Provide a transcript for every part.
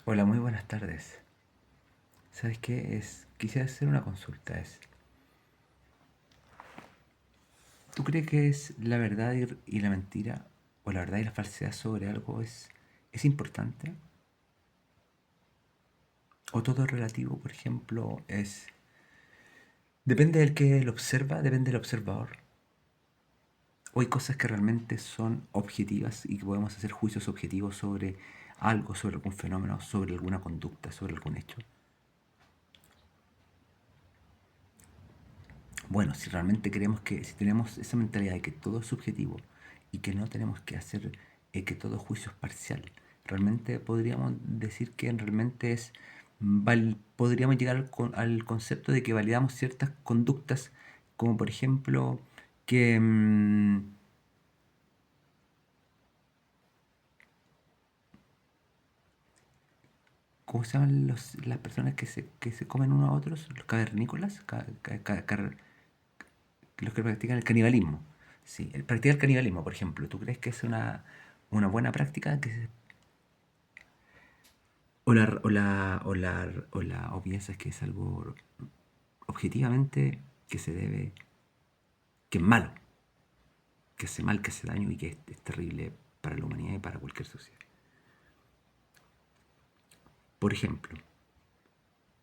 Hola, muy buenas tardes. ¿Sabes qué? Quisiera hacer una consulta. ¿Tú crees que es la verdad y la mentira o la verdad y la falsedad sobre algo es importante? ¿O todo es relativo, por ejemplo, depende del que lo observa, depende del observador? ¿O hay cosas que realmente son objetivas y que podemos hacer juicios objetivos sobre algo, sobre algún fenómeno, sobre alguna conducta, sobre algún hecho? Bueno, si realmente creemos si tenemos esa mentalidad de que todo es subjetivo y que no tenemos que hacer que todo juicio es parcial, realmente podríamos decir que realmente podríamos llegar al concepto de que validamos ciertas conductas, como por ejemplo que, ¿cómo se llaman las personas que se comen unos a otros? Los cavernícolas, los que practican el canibalismo. Sí, el practicar el canibalismo, por ejemplo, ¿tú crees que es una buena práctica? O piensas que es algo objetivamente que se debe, que es malo, que hace mal, que hace daño y que es terrible para la humanidad y para cualquier sociedad? Por ejemplo,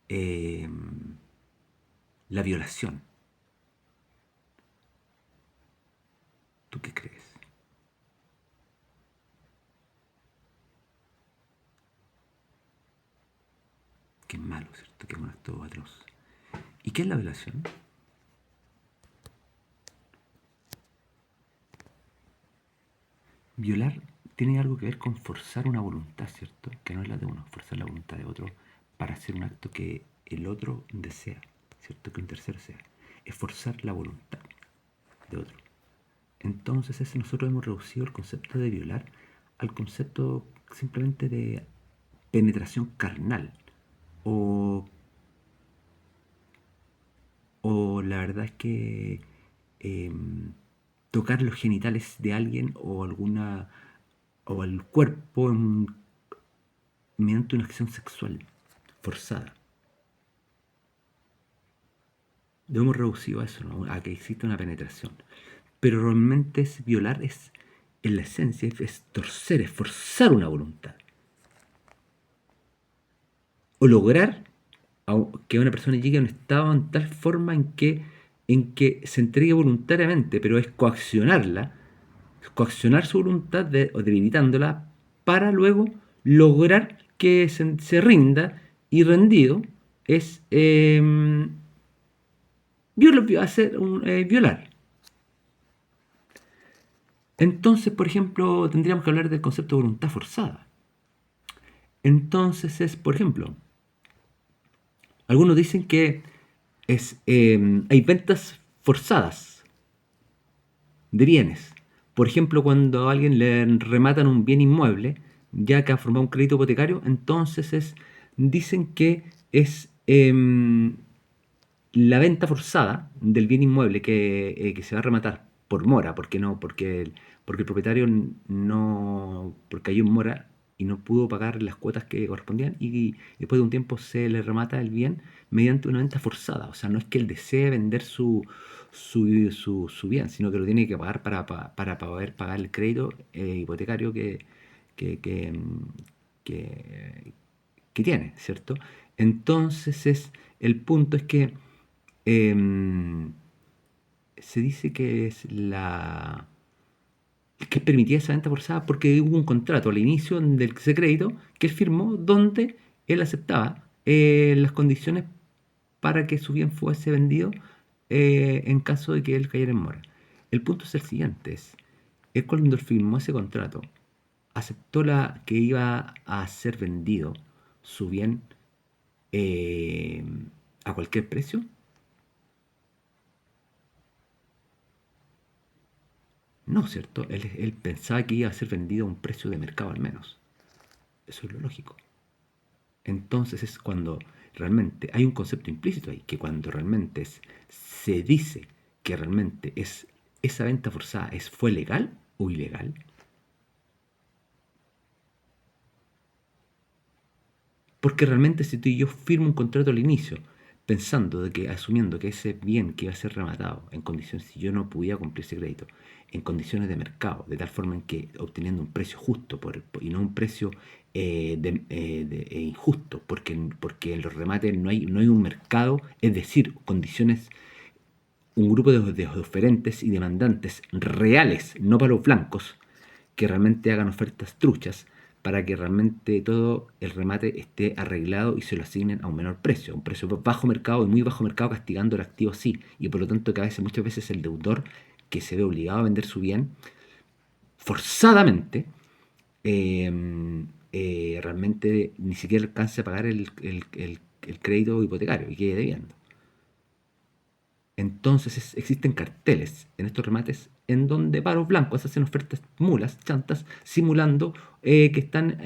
eh, la violación. ¿Tú qué crees? Que es malo, ¿cierto? Que es un acto atroz. ¿Y qué es la violación? Violar tiene algo que ver con forzar una voluntad, ¿cierto? Que no es la de uno, forzar la voluntad de otro para hacer un acto que el otro desea, ¿cierto? Que un tercero desea. Es forzar la voluntad de otro. Entonces nosotros hemos reducido el concepto de violar al concepto simplemente de penetración carnal. O, o la verdad es que eh, tocar los genitales de alguien o el cuerpo mediante una acción sexual forzada. Lo hemos reducido a eso, ¿no? A que existe una penetración. Pero realmente violar en la esencia, es torcer, es forzar una voluntad. O lograr que una persona llegue a un estado en tal forma en que se entregue voluntariamente, pero es coaccionar su voluntad o debilitándola para luego lograr que se rinda, y rendido es violar. Entonces, por ejemplo, tendríamos que hablar del concepto de voluntad forzada. Entonces por ejemplo, algunos dicen que hay ventas forzadas de bienes. Por ejemplo, cuando a alguien le rematan un bien inmueble, ya que ha formado un crédito hipotecario, entonces dicen que es la venta forzada del bien inmueble que se va a rematar por mora, porque el propietario no, porque hay un mora y no pudo pagar las cuotas que correspondían, y después de un tiempo se le remata el bien mediante una venta forzada. O sea, no es que él desee vender su bien, sino que lo tiene que pagar para poder pagar el crédito hipotecario que, que, que, que tiene, ¿cierto? Entonces el punto es que em, se dice que permitía esa venta forzada porque hubo un contrato al inicio del ese crédito que él firmó, donde él aceptaba las condiciones para que su bien fuese vendido en caso de que él cayera en mora. El punto es el siguiente: es cuando él firmó ese contrato, aceptó que iba a ser vendido su bien eh, a cualquier precio. No, ¿cierto? Él pensaba que iba a ser vendido a un precio de mercado al menos. Eso es lo lógico. Entonces es cuando realmente hay un concepto implícito ahí, que cuando realmente se dice que realmente esa venta forzada fue legal o ilegal. Porque realmente si tú y yo firmo un contrato al inicio, pensando de que, asumiendo que ese bien que iba a ser rematado en condiciones, si yo no pudiera cumplir ese crédito, en condiciones de mercado, de tal forma en que obteniendo un precio justo y no un precio injusto, porque en los remates no hay un mercado, es decir, condiciones, un grupo de oferentes y demandantes reales, no para los blancos, que realmente hagan ofertas truchas para que realmente todo el remate esté arreglado y se lo asignen a un menor precio, un precio bajo mercado y muy bajo mercado, castigando el activo sí, y por lo tanto que a veces, muchas veces el deudor que se ve obligado a vender su bien forzadamente, realmente ni siquiera alcance a pagar el crédito hipotecario y quede debiendo. Entonces existen carteles en estos remates en donde paros blancos hacen ofertas mulas, chantas, simulando que están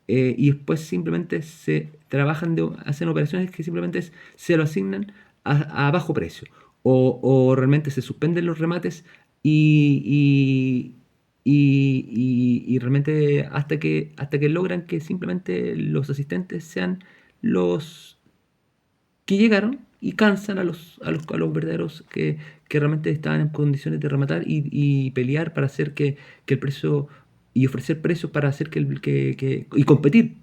y después simplemente se trabajan, hacen operaciones que simplemente se lo asignan a bajo precio. O realmente se suspenden los remates y, y realmente hasta que logran que simplemente los asistentes sean los que llegaron y cansan a los verdaderos que realmente estaban en condiciones de rematar y pelear para hacer que el precio y ofrecer precios para hacer y competir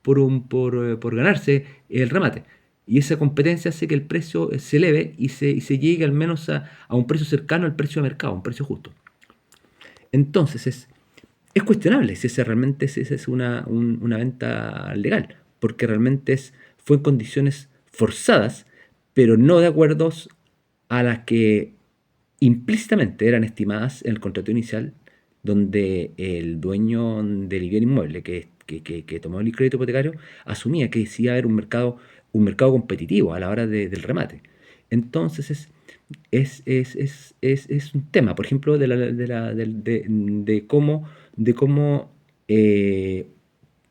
por ganarse el remate. Y esa competencia hace que el precio se eleve y se llegue al menos a un precio cercano al precio de mercado, un precio justo. Entonces es cuestionable si esa es una venta legal, porque realmente fue en condiciones forzadas, pero no de acuerdos a las que implícitamente eran estimadas en el contrato inicial, donde el dueño del bien inmueble que tomó el crédito hipotecario asumía que sí iba a haber un mercado competitivo a la hora del remate. Entonces es un tema, por ejemplo, de cómo eh,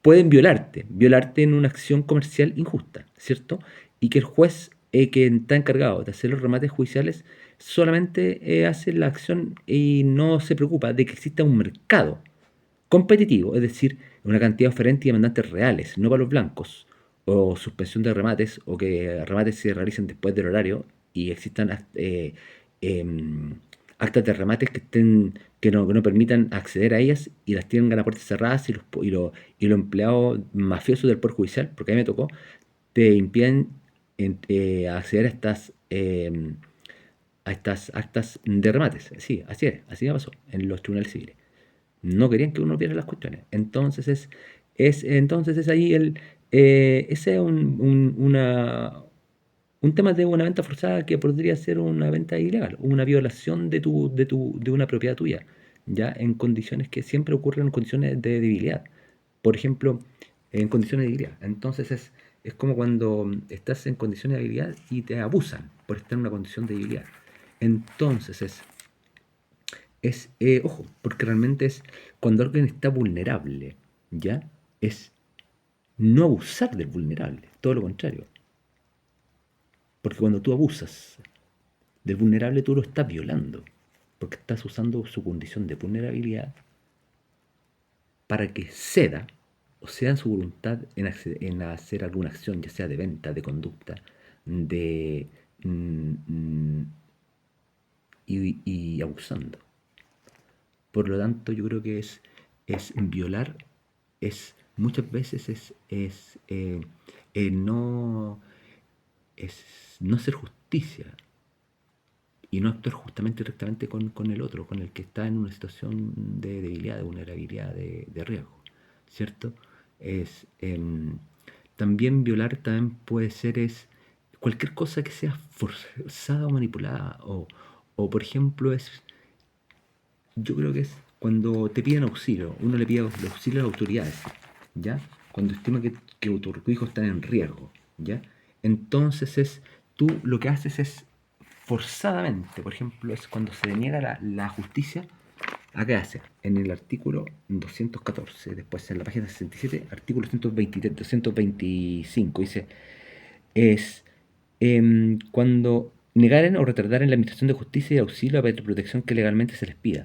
pueden violarte en una acción comercial injusta, ¿cierto? Y que el juez que está encargado de hacer los remates judiciales solamente hace la acción y no se preocupa de que exista un mercado competitivo, es decir, una cantidad oferente y demandantes reales, no para los blancos, o suspensión de remates, o que remates se realicen después del horario y existan em, actas de remates que no permitan acceder a ellas y las tengan a puertas cerradas y los empleados mafiosos del Poder Judicial, porque a mí me tocó, te impiden acceder a estas actas de remates. Sí, así me pasó en los tribunales civiles. No querían que uno viera las cuestiones. Entonces es ahí ese es un tema de una venta forzada que podría ser una venta ilegal, una violación de una propiedad tuya, ya en condiciones que siempre ocurren en condiciones de debilidad. Por ejemplo, en condiciones de debilidad. Entonces es como cuando estás en condiciones de debilidad y te abusan por estar en una condición de debilidad. Entonces ojo, porque realmente es cuando alguien está vulnerable, ¿ya? Es no abusar del vulnerable, todo lo contrario. Porque cuando tú abusas del vulnerable, tú lo estás violando, porque estás usando su condición de vulnerabilidad para que ceda, o sea, en su voluntad en hacer alguna acción, ya sea de venta, de conducta, de y abusando. Por lo tanto, yo creo que es violar, muchas veces no, no hacer justicia y no actuar justamente directamente con el otro, con el que está en una situación de debilidad, de vulnerabilidad, de riesgo, ¿cierto? Es, también violar también puede ser cualquier cosa que sea forzada o manipulada, por ejemplo, yo creo que es cuando te piden auxilio, uno le pide auxilio a las autoridades, ¿ya? Cuando estima que tu hijo está en riesgo, ¿ya? Entonces tú lo que haces es forzadamente, por ejemplo, es cuando se deniega la justicia, ¿a qué hace? En el artículo 214, después en la página 67, artículo 123, 225, dice, es cuando negaren o retardaren la administración de justicia y auxilio a protección que legalmente se les pida.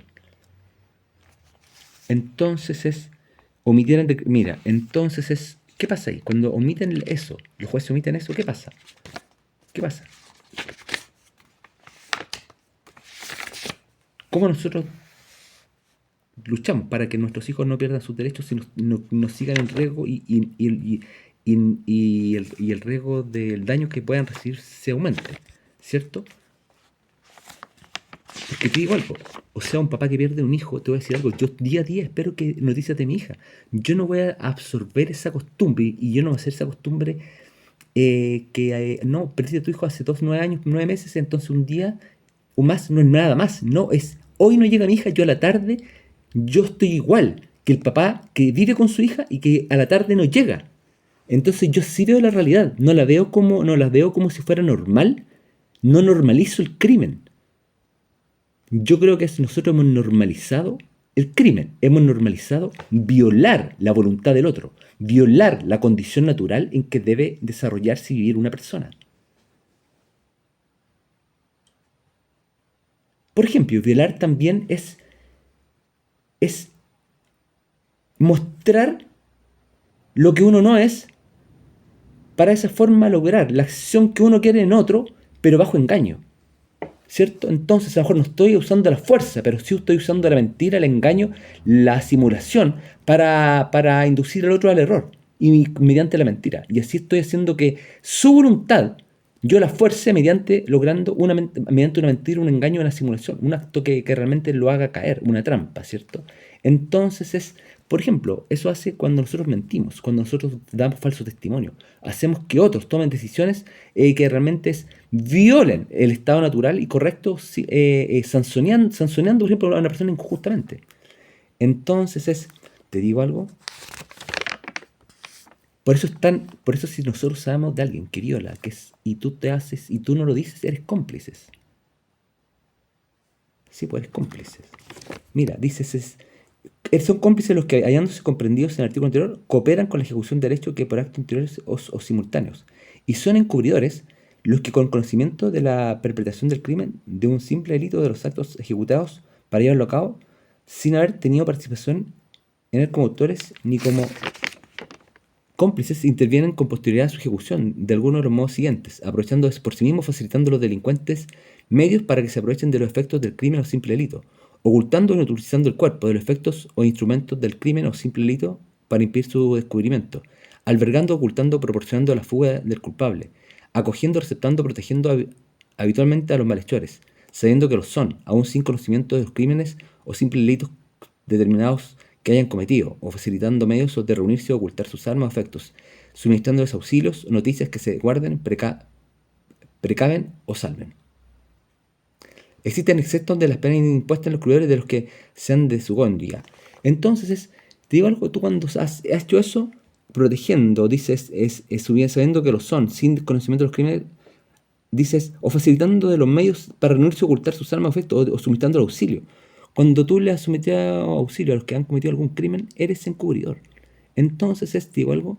Entonces mira, entonces ¿Qué pasa ahí? Cuando omiten eso, los jueces omiten eso, ¿qué pasa? ¿Qué pasa? ¿Cómo nosotros luchamos para que nuestros hijos no pierdan sus derechos y nos sigan en riesgo y el riesgo del daño que puedan recibir se aumente? ¿Cierto? Porque te digo algo, o sea, un papá que pierde un hijo, te voy a decir algo, yo día a día espero que noticias de mi hija. Yo no voy a absorber esa costumbre y yo no voy a hacer esa costumbre no, perdiste a tu hijo hace 9 años, 9 meses, entonces un día o más no es nada más, no es, hoy no llega mi hija, yo a la tarde, yo estoy igual que el papá que vive con su hija y que a la tarde no llega. Entonces yo sí veo la realidad, no la veo como si fuera normal, no normalizo el crimen. Yo creo que nosotros hemos normalizado el crimen, hemos normalizado violar la voluntad del otro, violar la condición natural en que debe desarrollarse y vivir una persona. Por ejemplo, violar también es mostrar lo que uno no es para de esa forma lograr la acción que uno quiere en otro, pero bajo engaño. ¿Cierto? Entonces a lo mejor no estoy usando la fuerza, pero sí estoy usando la mentira, el engaño, la simulación para inducir al otro al error y mediante la mentira. Y así estoy haciendo que su voluntad yo la fuerce mediante una mentira, un engaño, una simulación, un acto que realmente lo haga caer, una trampa, ¿cierto? Entonces por ejemplo, eso hace cuando nosotros mentimos, cuando nosotros damos falso testimonio. Hacemos que otros tomen decisiones que realmente violen el estado natural y correcto, sancionando, por ejemplo, a una persona injustamente. Entonces te digo algo, por eso si nosotros sabemos de alguien que viola, y tú no lo dices, eres cómplices. Sí, pues eres cómplices. Mira, son cómplices los que, hallándose comprendidos en el artículo anterior, cooperan con la ejecución de derechos que por actos anteriores o simultáneos. Y son encubridores los que con conocimiento de la perpetración del crimen, de un simple delito de los actos ejecutados para llevarlo a cabo, sin haber tenido participación en él como autores ni como cómplices, intervienen con posterioridad a su ejecución de algunos de los modos siguientes, aprovechando por sí mismos, facilitando a los delincuentes medios para que se aprovechen de los efectos del crimen o simple delito, ocultando o utilizando el cuerpo de los efectos o instrumentos del crimen o simple delito para impedir su descubrimiento, albergando, ocultando, proporcionando la fuga del culpable, acogiendo, receptando, protegiendo habitualmente a los malhechores, sabiendo que lo son, aún sin conocimiento de los crímenes o simples delitos determinados que hayan cometido, o facilitando medios de reunirse o ocultar sus armas o efectos, suministrándoles auxilios o noticias que se guarden, precaven o salven. Existen exceptos de las penas impuestas en los crueles de los que sean de su cónyuge. Entonces, te digo algo, tú cuando has hecho eso, protegiendo, dices, sabiendo que lo son, sin conocimiento de los crímenes, dices, o facilitando de los medios para reunirse o ocultar sus armas o efectos, o suministrando el auxilio. Cuando tú le has sometido auxilio a los que han cometido algún crimen, eres encubridor. Entonces, digo algo,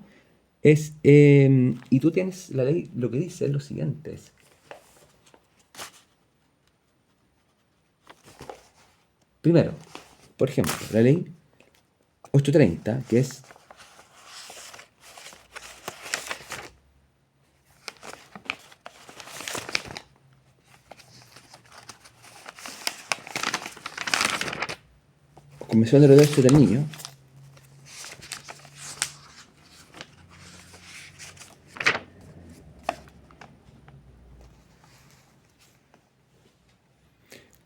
y tú tienes la ley, lo que dice es lo siguiente, primero, por ejemplo, la ley 830, que es Convención de los Derechos del Niño,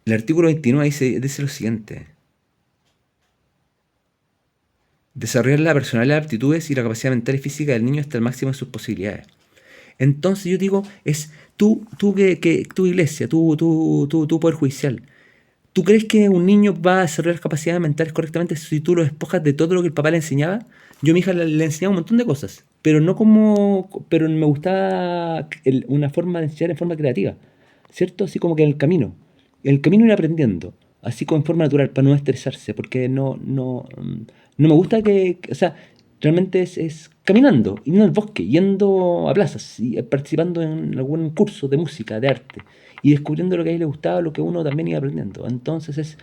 el artículo 29 dice lo siguiente: desarrollar la personalidad, las aptitudes y la capacidad mental y física del niño hasta el máximo de sus posibilidades. Entonces yo digo, tú iglesia, tu poder judicial, ¿tú crees que un niño va a desarrollar capacidades mentales correctamente si tú lo despojas de todo lo que el papá le enseñaba? Yo a mi hija le enseñaba un montón de cosas, pero pero me gustaba una forma de enseñar en forma creativa, ¿cierto? Así como que en el camino ir aprendiendo, así como en forma natural, para no estresarse, porque no me gusta o sea, realmente es caminando, yendo al bosque, yendo a plazas, y participando en algún curso de música, de arte, y descubriendo lo que a él le gustaba, lo que uno también iba aprendiendo. Entonces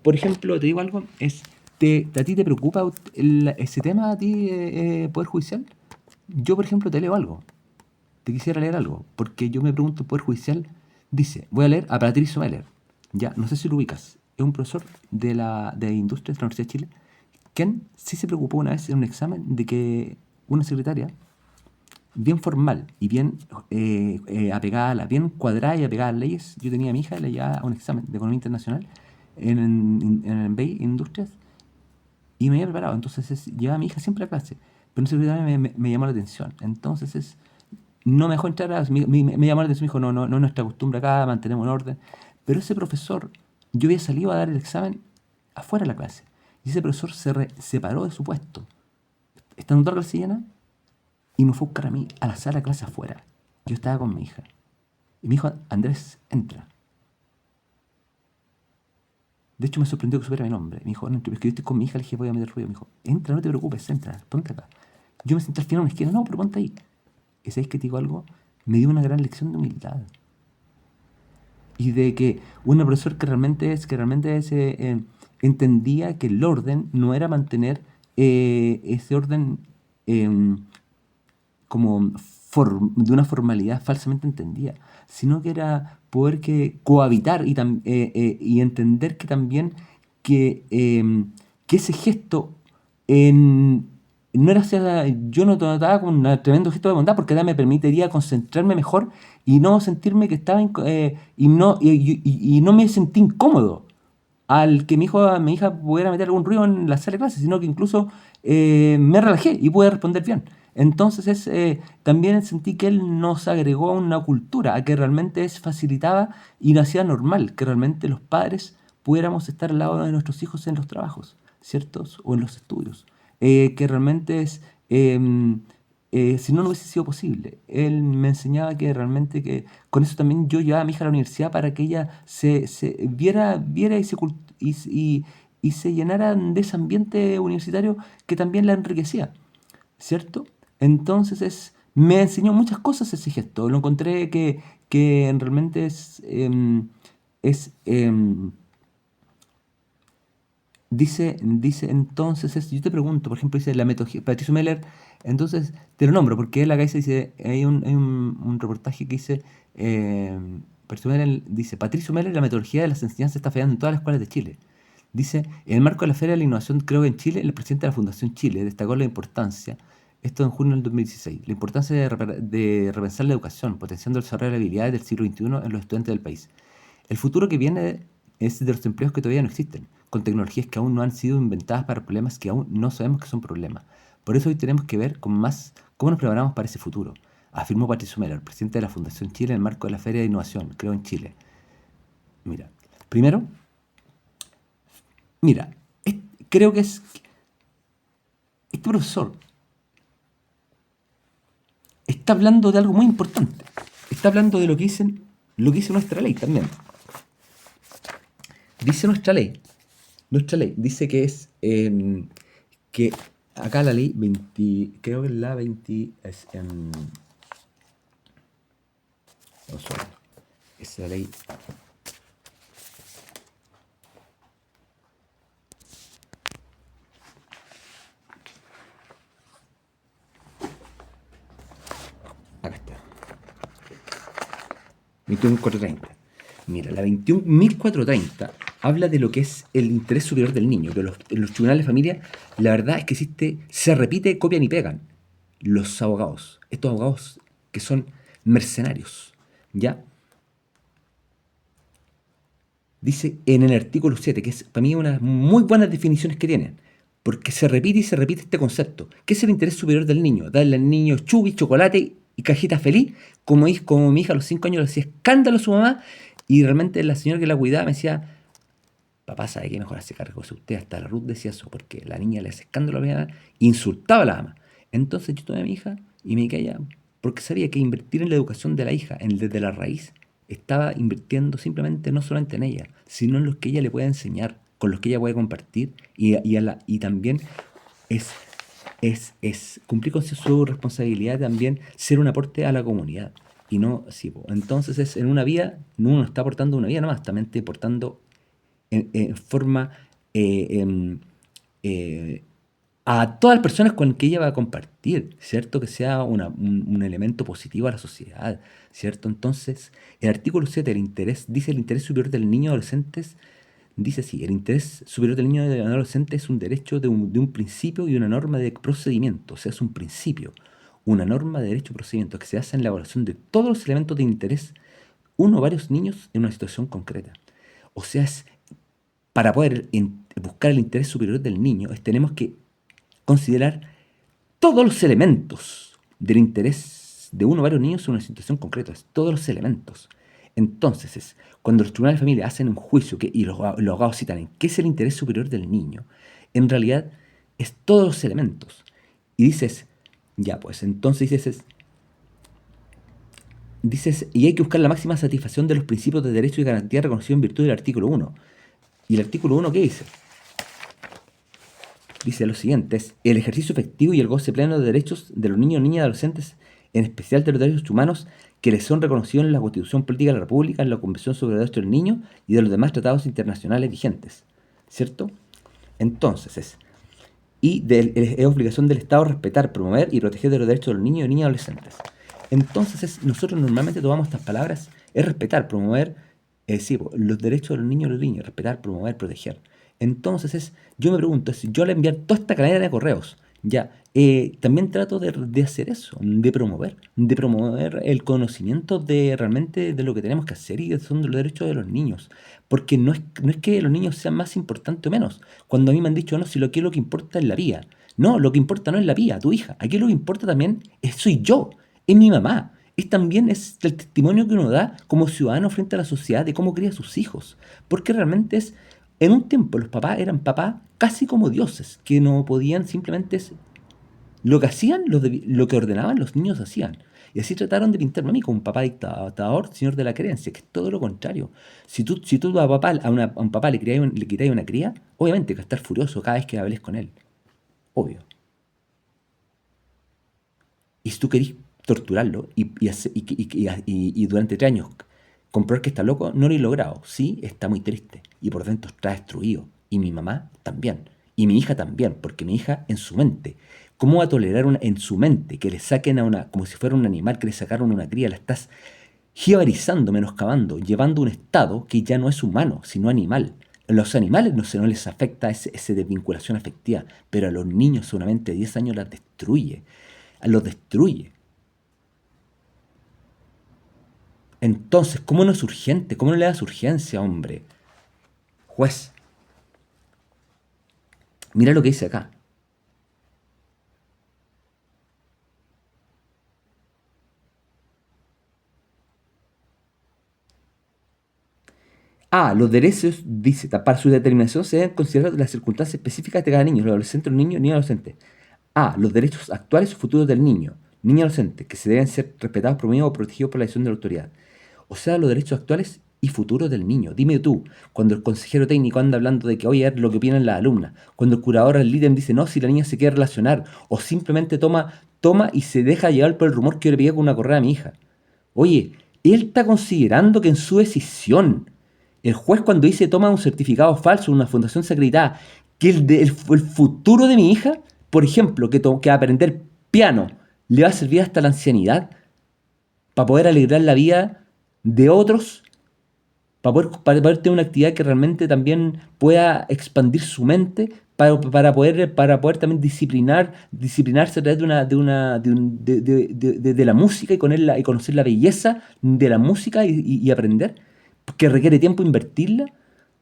por ejemplo, te digo algo, ¿A ti te preocupa ese tema, a ti, Poder Judicial? Yo, por ejemplo, te leo algo. Te quisiera leer algo, porque yo me pregunto, el Poder Judicial dice, voy a leer a Patricio Meller, ya, no sé si lo ubicas, es un profesor de Industrias de la Universidad de Chile, quien sí se preocupó una vez en un examen de que una secretaria, bien formal y bien apegada bien cuadrada y apegada a las leyes, yo tenía a mi hija, le llevaba un examen de Economía Internacional en el MBA, en Industrias, y me había preparado, entonces llevaba a mi hija siempre a clase, pero esa secretaria me llamó la atención, entonces no me dejó entrar, me llamó la atención, me dijo, no, no, no es nuestra costumbre acá, mantenemos un orden. Pero ese profesor, yo había salido a dar el examen afuera de la clase. Y ese profesor se separó de su puesto, estando toda la clase llena, y me fue a buscar a mí a la sala de clase afuera. Yo estaba con mi hija. Y me dijo, Andrés, entra. De hecho, me sorprendió que supiera mi nombre. Me dijo, no, es que yo estoy con mi hija, le dije, voy a meter ruido. Me dijo, entra, no te preocupes, entra, ponte acá. Yo me senté al final en una esquina, no, pero ponte ahí. ¿Y sabéis que te digo algo? Me dio una gran lección de humildad. Y de que una profesora entendía que el orden no era mantener ese orden eh, como de una formalidad falsamente entendida, sino que era poder cohabitar y entender que también que ese gesto en, no era yo no lo notaba como un tremendo gesto de bondad porque me permitiría concentrarme mejor y no sentirme que estaba y no me sentí incómodo al que mi hija pudiera meter algún ruido en la sala de clases, sino que incluso me relajé y pude responder bien. Entonces también sentí que él nos agregó a una cultura, a que realmente facilitaba y nos hacía normal, que realmente los padres pudiéramos estar al lado de nuestros hijos en los trabajos, ¿ciertos? O en los estudios. Que realmente si no, no hubiese sido posible. Él me enseñaba que realmente que con eso también yo llevaba a mi hija a la universidad para que ella se viera y se llenara de ese ambiente universitario que también la enriquecía, ¿cierto? Entonces me enseñó muchas cosas ese gesto. Lo encontré que realmente es dice entonces, yo te pregunto, por ejemplo, dice la metodología, Patricio Meller, entonces te lo nombro, porque él acá dice, hay un reportaje que dice, Patricio Meller dice, Patricio Meller, la metodología de las enseñanzas está fallando en todas las escuelas de Chile. Dice, en el marco de la Feria de la Innovación, creo que en Chile, el presidente de la Fundación Chile destacó la importancia, esto en junio del 2016, la importancia de repensar la educación, potenciando el desarrollo de habilidades del siglo XXI en los estudiantes del país. El futuro que viene es de los empleos que todavía no existen, con tecnologías que aún no han sido inventadas para problemas que aún no sabemos que son problemas. Por eso hoy tenemos que ver con más cómo nos preparamos para ese futuro, afirmó Patricio Meller, presidente de la Fundación Chile en el marco de la Feria de Innovación, creo en Chile. Mira, primero, mira, creo que este profesor está hablando de algo muy importante. Está hablando de lo que dice nuestra ley también. Dice nuestra ley dice que que acá la ley 20, creo que es la 20, es la ley, acá está, 21.430. Mira, la 21.430 habla de lo que es el interés superior del niño, que en los tribunales de familia la verdad es que se repite, copian y pegan los abogados, estos abogados que son mercenarios, ¿ya? Dice en el artículo 7, que es para mí unas muy buenas definiciones que tienen, porque se repite y se repite este concepto. ¿Qué es el interés superior del niño? Darle al niño chubi, chocolate y cajita feliz, como mi hija a los 5 años le hacía escándalo a su mamá, y realmente la señora que la cuidaba me decía, papá, ¿sabe qué? Mejor hace cargo de usted. Hasta la Ruth decía eso, porque la niña le hace escándalo a mi mamá, insultaba a la mamá. Entonces yo tomé a mi hija y me quedé allá, porque sabía que invertir en la educación de la hija, desde la raíz, estaba invirtiendo simplemente no solamente en ella, sino en los que ella le puede enseñar, con los que ella puede compartir y también es, cumplir con su responsabilidad también ser un aporte a la comunidad. Y no, sí, entonces en una vida, no uno está aportando una vida nomás, también está aportando en forma eh, em, eh, a todas las personas con que ella va a compartir, ¿cierto? Que sea un elemento positivo a la sociedad, ¿cierto? Entonces, el artículo 7, el interés, dice el interés superior del niño y adolescentes, dice así, el interés superior del niño y del adolescente es un derecho de un principio y una norma de procedimiento, o sea, es un principio, una norma de derecho y procedimiento que se basa en la evaluación de todos los elementos de interés, uno o varios niños en una situación concreta. O sea, para poder buscar el interés superior del niño, tenemos que considerar todos los elementos del interés de uno o varios niños en una situación concreta, todos los elementos. Entonces, cuando los tribunales de familia hacen un juicio y los abogados citan en qué es el interés superior del niño, en realidad es todos los elementos. Y dices, ya pues, entonces dices, y hay que buscar la máxima satisfacción de los principios de derecho y garantía reconocidos en virtud del artículo 1. ¿Y el artículo 1 qué dice? Dice lo siguiente, es el ejercicio efectivo y el goce pleno de derechos de los niños, niñas y adolescentes, en especial de los derechos humanos que les son reconocidos en la Constitución Política de la República, en la Convención sobre los Derechos del Niño y de los demás tratados internacionales vigentes. ¿Cierto? Entonces es obligación del Estado respetar, promover y proteger de los derechos de los niños y niñas y adolescentes. Entonces nosotros normalmente tomamos estas palabras, es respetar, promover, sí, los derechos de los niños y los niños, respetar, promover, proteger. Entonces yo me pregunto, si yo al enviar toda esta cadena de correos, ya, también trato de hacer eso, de promover el conocimiento de realmente de lo que tenemos que hacer y que son los derechos de los niños. Porque no es que los niños sean más importantes o menos. Cuando a mí me han dicho, no, si lo que lo que importa es la vía. No, lo que importa no es la vía, tu hija. Aquí lo que importa también soy yo, es mi mamá. Es el testimonio que uno da como ciudadano frente a la sociedad de cómo cría a sus hijos. Porque realmente en un tiempo los papás eran papás casi como dioses, que no podían simplemente, lo que hacían, lo que ordenaban los niños hacían. Y así trataron de pintarme a mí como un papá dictador, señor de la creencia, que es todo lo contrario. Si tú a un papá le quitáis una cría, obviamente que va a estar furioso cada vez que hables con él. Obvio. Y si tú querís torturarlo y durante 3 años comprobar que está loco, no lo he logrado. Sí, está muy triste. Y por dentro está destruido. Y mi mamá también. Y mi hija también, porque mi hija en su mente. ¿Cómo va a tolerar en su mente que le saquen como si fuera un animal, que le sacaron una cría? La estás jibarizando, menoscabando, llevando a un estado que ya no es humano, sino animal. A los animales no les afecta esa desvinculación afectiva, pero a los niños seguramente 10 años las destruye. Los destruye. Entonces, ¿cómo no es urgente? ¿Cómo no le das urgencia, hombre? Juez, mira lo que dice acá. Los derechos, dice, para su determinación se deben considerar las circunstancias específicas de cada niño, los adolescentes, los niños, niños adolescentes. Los derechos actuales o futuros del niño, niño adolescente, que se deben ser respetados, promovidos o protegidos por la decisión de la autoridad. O sea, los derechos actuales y futuros del niño. Dime tú, cuando el consejero técnico anda hablando de que, oye, a ver lo que opinan las alumnas, cuando el curador, el líder dice, no, si la niña se quiere relacionar, o simplemente toma y se deja llevar por el rumor que yo le pegué con una correa a mi hija. Oye, él está considerando que en su decisión, el juez cuando dice toma un certificado falso, una fundación secreditada, que el futuro de mi hija, por ejemplo, que aprender piano le va a servir hasta la ancianidad, para poder alegrar la vida de otros, para poder tener una actividad que realmente también pueda expandir su mente, para poder también disciplinarse a través de la música y conocer la belleza de la música y aprender, que requiere tiempo invertirla.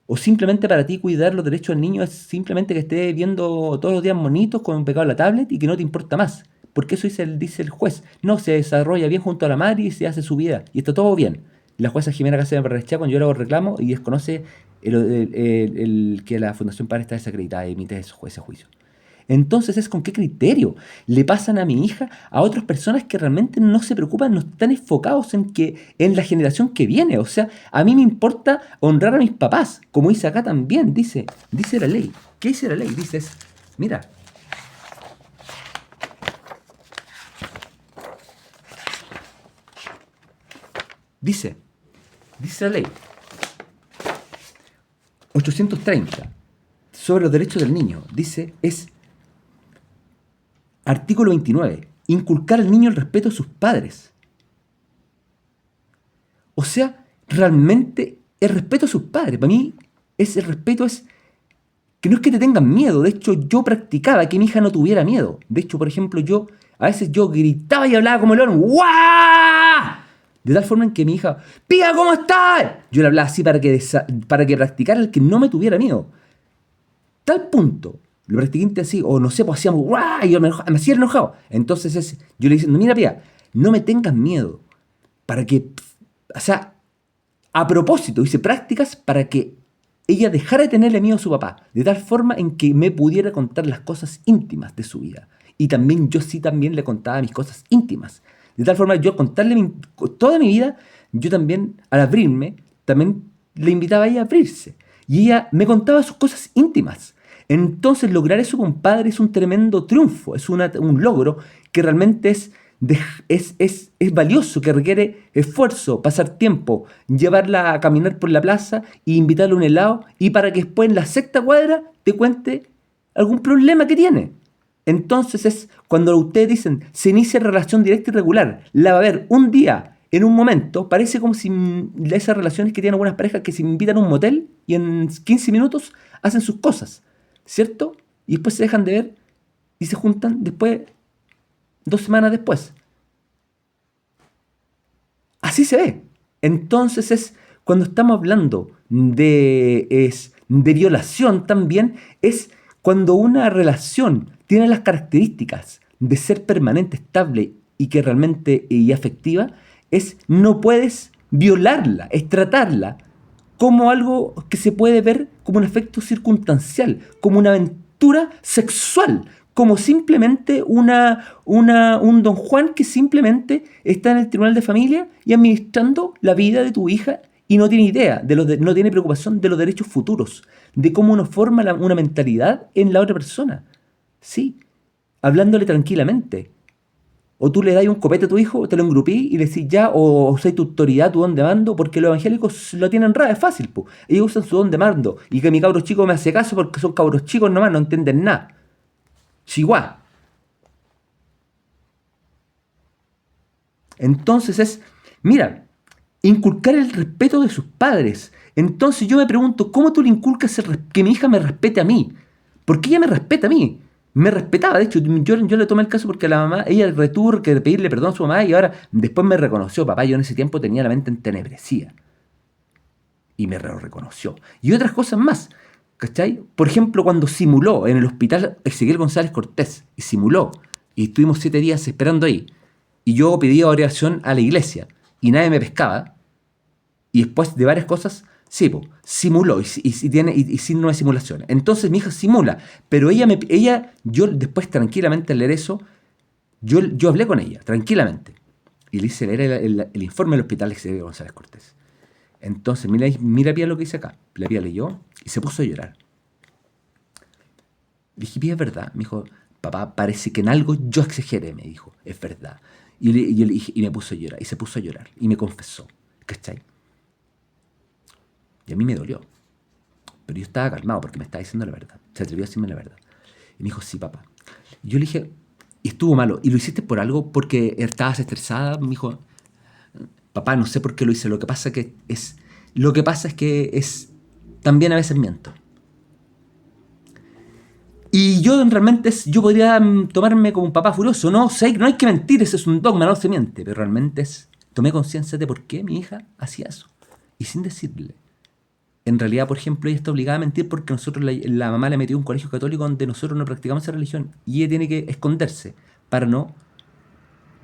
O simplemente para ti cuidar los derechos del niño es simplemente que esté viendo todos los días monitos con un pegado a la tablet y que no te importa más. Porque eso dice el juez. No, se desarrolla bien junto a la madre y se hace su vida. Y está todo bien. La jueza Jimena Cáceres Barrechea, cuando yo le hago reclamo y desconoce que la Fundación Padre está desacreditada y emite ese juicio. Entonces es con qué criterio le pasan a mi hija a otras personas que realmente no se preocupan, no están enfocados en la generación que viene. O sea, a mí me importa honrar a mis papás, como dice acá también, dice la ley. ¿Qué dice la ley? Mira, dice la ley 830. sobre los derechos del niño. Dice, es artículo 29, inculcar al niño el respeto a sus padres. O sea, realmente el respeto a sus padres. Para mí, el respeto es que no es que te tengan miedo. De hecho, yo practicaba que mi hija no tuviera miedo. De hecho, por ejemplo, a veces yo gritaba y hablaba como el león. ¡Guau! De tal forma en que mi hija, ¡Pía, ¿cómo estás? Yo le hablaba así para que practicara el que no me tuviera miedo. Tal punto, lo practiqué así, o no sé, pues hacíamos ¡guau! Y yo me hacía enojado. Entonces yo le dije, mira, Pía, no me tengas miedo. Para que, o sea, a propósito, hice prácticas para que ella dejara de tenerle miedo a su papá, de tal forma en que me pudiera contar las cosas íntimas de su vida. Y también yo sí también le contaba mis cosas íntimas. De tal forma, yo contarle toda mi vida, yo también, al abrirme, también le invitaba a ella a abrirse. Y ella me contaba sus cosas íntimas. Entonces, lograr eso con padre es un tremendo triunfo, es un logro que realmente es valioso, que requiere esfuerzo, pasar tiempo, llevarla a caminar por la plaza e invitarla a un helado y para que después en la sexta cuadra te cuente algún problema que tiene. Entonces es cuando ustedes dicen se inicia relación directa y regular, la va a ver un día, en un momento, parece como si esas relaciones que tienen algunas parejas que se invitan a un motel y en 15 minutos hacen sus cosas, ¿cierto? Y después se dejan de ver y se juntan después 2 semanas después. Así se ve. Entonces es cuando estamos hablando de violación también, es cuando una relación tiene las características de ser permanente, estable y que realmente y afectiva, no puedes violarla, es tratarla como algo que se puede ver como un efecto circunstancial, como una aventura sexual, como simplemente un don Juan que simplemente está en el tribunal de familia y administrando la vida de tu hija y no tiene idea, no tiene preocupación de los derechos futuros, de cómo uno forma una mentalidad en la otra persona. Sí, hablándole tranquilamente. O tú le das un copete a tu hijo, te lo engrupí y le decís ya, o usas tu autoridad, tu don de mando, porque los evangélicos lo tienen raro, es fácil, pues. Ellos usan su don de mando. Y que mi cabro chico me hace caso porque son cabros chicos nomás, no entienden nada. Chihuahua. Entonces mira, inculcar el respeto de sus padres. Entonces yo me pregunto, ¿cómo tú le inculcas que mi hija me respete a mí? ¿Por qué ella me respeta a mí? Me respetaba, de hecho, yo le tomé el caso porque a la mamá, ella tuvo que pedirle perdón a su mamá y ahora después me reconoció, papá, yo en ese tiempo tenía la mente entenebrecida. Y me reconoció. Y otras cosas más, ¿cachai? Por ejemplo, cuando simuló en el hospital Ezequiel González Cortés, y simuló, y estuvimos 7 días esperando ahí, y yo pedía oración a la iglesia, y nadie me pescaba, y después de varias cosas, sí, simuló, y signo de simulación. Entonces mi hija simula, pero yo después tranquilamente al leer eso, yo hablé con ella, tranquilamente, y le hice leer el informe del hospital Ezequiel González Cortés. Entonces, mira Pía lo que dice acá. La Pía leyó y se puso a llorar. Le dije, Pía, es verdad. Me dijo, papá, parece que en algo yo exageré, me dijo, es verdad. Yo le dije, y me puso a llorar, y se puso a llorar, y me confesó, ¿cachai? Y a mí me dolió. Pero yo estaba calmado porque me estaba diciendo la verdad. Se atrevió a decirme la verdad. Y me dijo, sí, papá. Y yo le dije, y estuvo malo. ¿Y lo hiciste por algo? Porque estabas estresada. Me dijo, papá, no sé por qué lo hice. Lo que pasa es que también a veces miento. Y yo realmente yo podría tomarme como un papá furioso. No sé, no hay que mentir, ese es un dogma, no se miente. Pero realmente tomé conciencia de por qué mi hija hacía eso. Y sin decirle. En realidad, por ejemplo, ella está obligada a mentir porque nosotros la mamá le metió a un colegio católico donde nosotros no practicamos esa religión. Y ella tiene que esconderse para no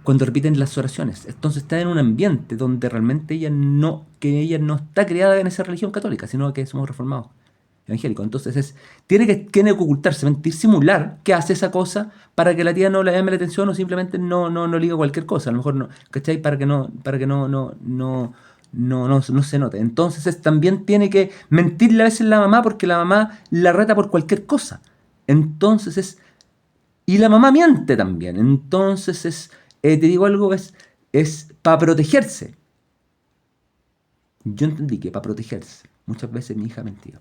cuando repiten las oraciones. Entonces está en un ambiente donde realmente ella no está criada en esa religión católica, sino que somos reformados evangélicos. Entonces tiene que ocultarse, mentir, simular que hace esa cosa para que la tía no le llame la atención o simplemente no le diga cualquier cosa. A lo mejor no, ¿cachai? Para que no se note. Entonces también tiene que mentirle a veces la mamá porque la mamá la reta por cualquier cosa. Entonces y la mamá miente también. Entonces te digo algo, es para protegerse. Yo entendí que para protegerse. Muchas veces mi hija mentía.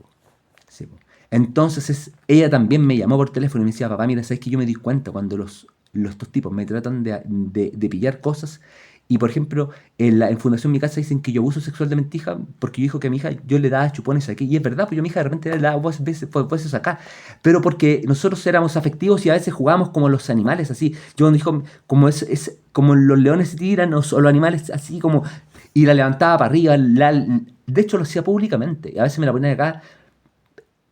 Sí, Entonces ella también me llamó por teléfono y me decía, papá, mira, ¿sabes que yo me di cuenta cuando estos tipos me tratan de pillar cosas? Y por ejemplo, en Fundación Mi Casa dicen que yo abuso sexual de mi hija porque yo dijo que a mi hija yo le daba chupones aquí. Y es verdad, pues yo a mi hija de repente le daba veces acá. Pero porque nosotros éramos afectivos y a veces jugábamos como los animales, así. Yo cuando dijo, como como los leones se tiran o los animales así como... Y la levantaba para arriba. De hecho, lo hacía públicamente. Y a veces me la ponía acá,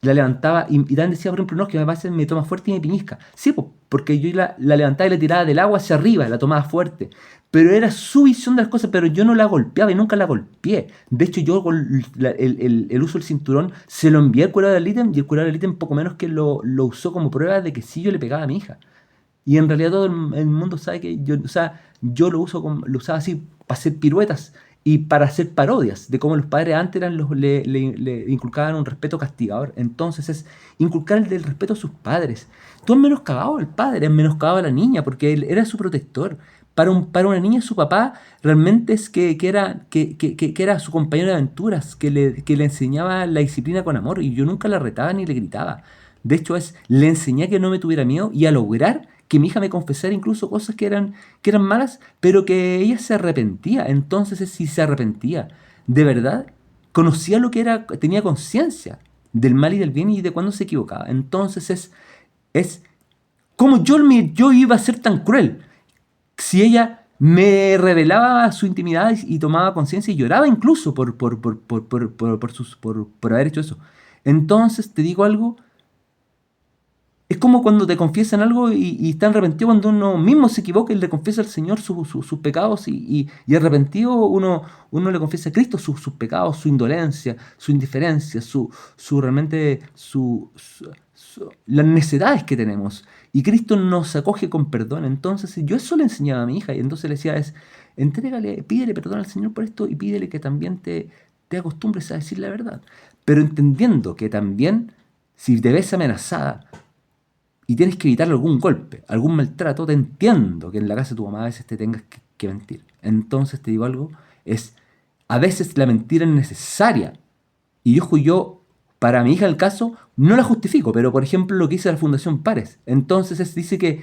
la levantaba y Dan decía, por ejemplo, no, que a veces me toma fuerte y me piñisca. Sí, pues, porque yo la levantaba y la tiraba del agua hacia arriba, la tomaba fuerte. Pero era su visión de las cosas, pero yo no la golpeaba y nunca la golpeé. De hecho, yo con el uso del cinturón se lo envié al curador del ítem y el curador del ítem poco menos que lo usó como prueba de que sí yo le pegaba a mi hija. Y en realidad todo el mundo sabe que yo, o sea, yo lo usaba así para hacer piruetas y para hacer parodias de cómo los padres antes le inculcaban un respeto castigador. Entonces es inculcar el del respeto a sus padres. Tú has menoscabado al padre, has menoscabado a la niña porque él era su protector. Para una niña su papá realmente es que era su compañero de aventuras, que le enseñaba la disciplina con amor y yo nunca la retaba ni le gritaba. De hecho, le enseñé a que no me tuviera miedo y a lograr que mi hija me confesara incluso cosas que eran malas, pero que ella se arrepentía. Entonces, si se arrepentía, de verdad, conocía lo que era, tenía conciencia del mal y del bien y de cuándo se equivocaba. Entonces, es como yo iba a ser tan cruel si ella me revelaba su intimidad y tomaba conciencia y lloraba incluso por haber hecho eso. Entonces, te digo algo, es como cuando te confiesan algo y están arrepentido cuando uno mismo se equivoca y le confiesa al Señor sus pecados y arrepentido uno le confiesa a Cristo sus pecados, su indolencia, su indiferencia, realmente las necesidades que tenemos. Y Cristo nos acoge con perdón. Entonces yo eso le enseñaba a mi hija y entonces le decía entrégale, pídele perdón al Señor por esto y pídele que también te acostumbres a decir la verdad. Pero entendiendo que también si te ves amenazada, y tienes que evitar algún golpe, algún maltrato, te entiendo que en la casa de tu mamá a veces te tengas que mentir. Entonces te digo algo, a veces la mentira es necesaria. Y yo, para mi hija el caso, no la justifico, pero por ejemplo lo que hizo la Fundación Pares. Entonces dice que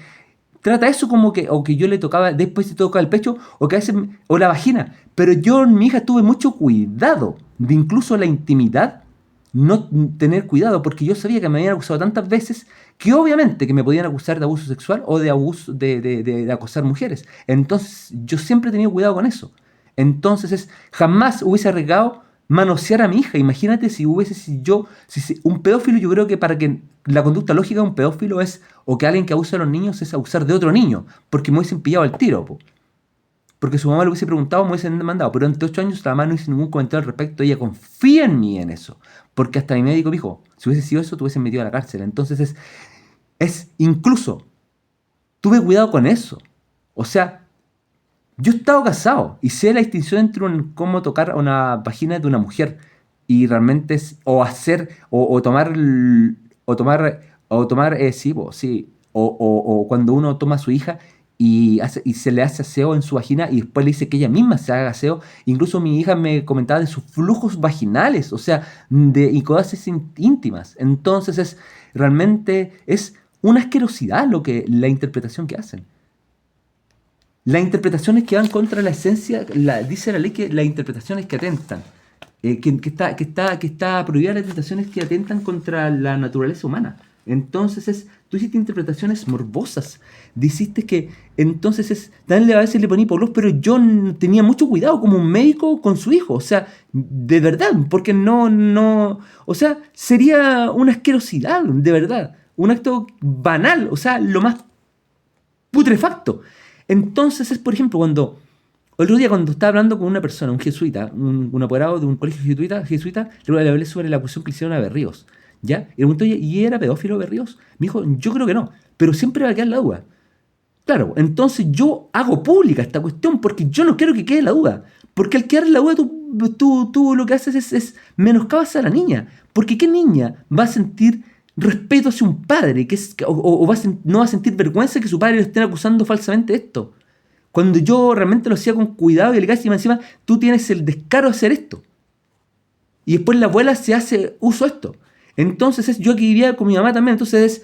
trata eso como que, o que yo le tocaba, después se toca el pecho, o que a veces, o la vagina. Pero yo en mi hija tuve mucho cuidado de incluso la intimidad, no tener cuidado, porque yo sabía que me habían acusado tantas veces que obviamente que me podían acusar de abuso sexual o de abuso de acosar mujeres. Entonces yo siempre he tenido cuidado con eso. Entonces jamás hubiese arriesgado manosear a mi hija. Imagínate si un pedófilo, yo creo que para que la conducta lógica de un pedófilo es, o que alguien que abusa a los niños es abusar de otro niño, porque me hubiesen pillado al tiro, po. Porque su mamá le hubiese preguntado, me hubiesen demandado. Pero ante 8 años la mamá no hizo ningún comentario al respecto. Ella confía en mí en eso. Porque hasta mi médico me dijo, si hubiese sido eso, te hubiesen metido a la cárcel. Entonces incluso, tuve cuidado con eso. O sea, yo he estado casado y sé la distinción entre cómo tocar una vagina de una mujer y realmente o hacer, o tomar, sí, sí, o cuando uno toma a su hija y se le hace aseo en su vagina y después le dice que ella misma se haga aseo. Incluso mi hija me comentaba de sus flujos vaginales, o sea, y cosas íntimas. Entonces realmente es una asquerosidad la interpretación que hacen. Las interpretaciones que van contra la esencia, dice la ley que las interpretaciones que atentan, que está prohibida las interpretaciones que atentan contra la naturaleza humana. Entonces tú hiciste interpretaciones morbosas, dijiste que entonces también a veces le poní polos, pero yo tenía mucho cuidado como un médico con su hijo, o sea, de verdad, porque o sea, sería una asquerosidad, de verdad, un acto banal, o sea, lo más putrefacto. Entonces por ejemplo, el otro día cuando estaba hablando con una persona, un jesuita, un apoderado de un colegio jesuita, le hablé sobre la acusación que le hicieron a Berríos, ¿ya? Y le pregunté, ¿y era pedófilo Berríos? Me dijo, yo creo que no, pero siempre va a quedar la duda. Claro, entonces yo hago pública esta cuestión porque yo no quiero que quede la duda. Porque al quedar la duda, tú lo que haces es menoscabas a la niña. Porque ¿qué niña va a sentir respeto hacia un padre no va a sentir vergüenza que su padre lo estén acusando falsamente de esto? Cuando yo realmente lo hacía con cuidado y elegancia y encima tú tienes el descaro de hacer esto. Y después la abuela se hace uso de esto. Entonces yo aquí vivía con mi mamá también, entonces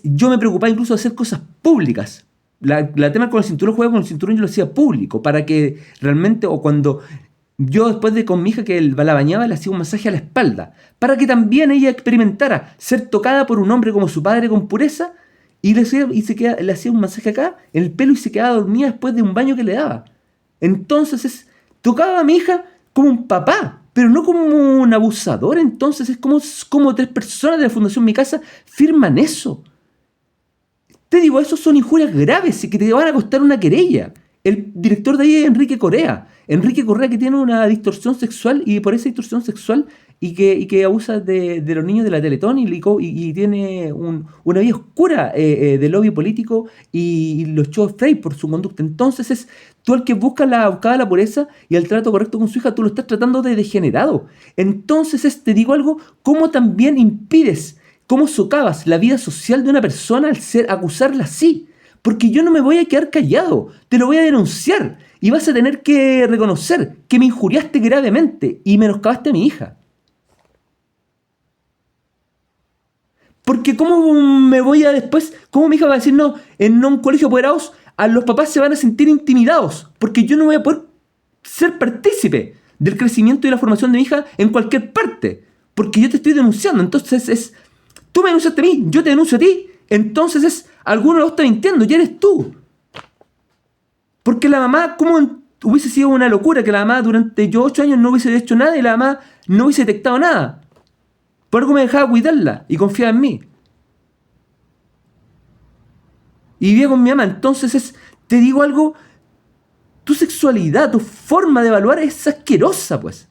yo me preocupaba incluso de hacer cosas públicas. La tema con el cinturón, juego con el cinturón yo lo hacía público, para que realmente, o cuando yo después de con mi hija que la bañaba, le hacía un masaje a la espalda, para que también ella experimentara ser tocada por un hombre como su padre con pureza, y le hacía un masaje acá, en el pelo, y se quedaba dormida después de un baño que le daba. Entonces tocaba a mi hija como un papá, pero no como un abusador. Entonces es como 3 personas de la Fundación Mi Casa firman eso. Te digo, esos son injurias graves y que te van a costar una querella. El director de ahí es Enrique Correa. Enrique Correa, que tiene una distorsión sexual, y por esa distorsión sexual y que abusa de los niños de la Teletón, y tiene una vida oscura del lobby político y los shows Frey por su conducta. Entonces tú el que buscaba la pureza y el trato correcto con su hija, tú lo estás tratando de degenerado. Entonces te digo algo, ¿cómo también impides, cómo socavas la vida social de una persona al acusarla así? Porque yo no me voy a quedar callado, te lo voy a denunciar y vas a tener que reconocer que me injuriaste gravemente y menoscabaste a mi hija. Porque cómo me voy a después, cómo mi hija va a decir no, en un colegio de apoderados, a los papás se van a sentir intimidados, porque yo no voy a poder ser partícipe del crecimiento y la formación de mi hija en cualquier parte, porque yo te estoy denunciando. Entonces tú me denunciaste a mí, yo te denuncio a ti, entonces alguno de los está mintiendo, y eres tú. Porque la mamá, ¿cómo hubiese sido una locura que la mamá durante 8 años no hubiese hecho nada y la mamá no hubiese detectado nada? Por algo me dejaba cuidarla y confiaba en mí. Y vivía con mi mamá. Entonces te digo algo, tu sexualidad, tu forma de evaluar es asquerosa, pues.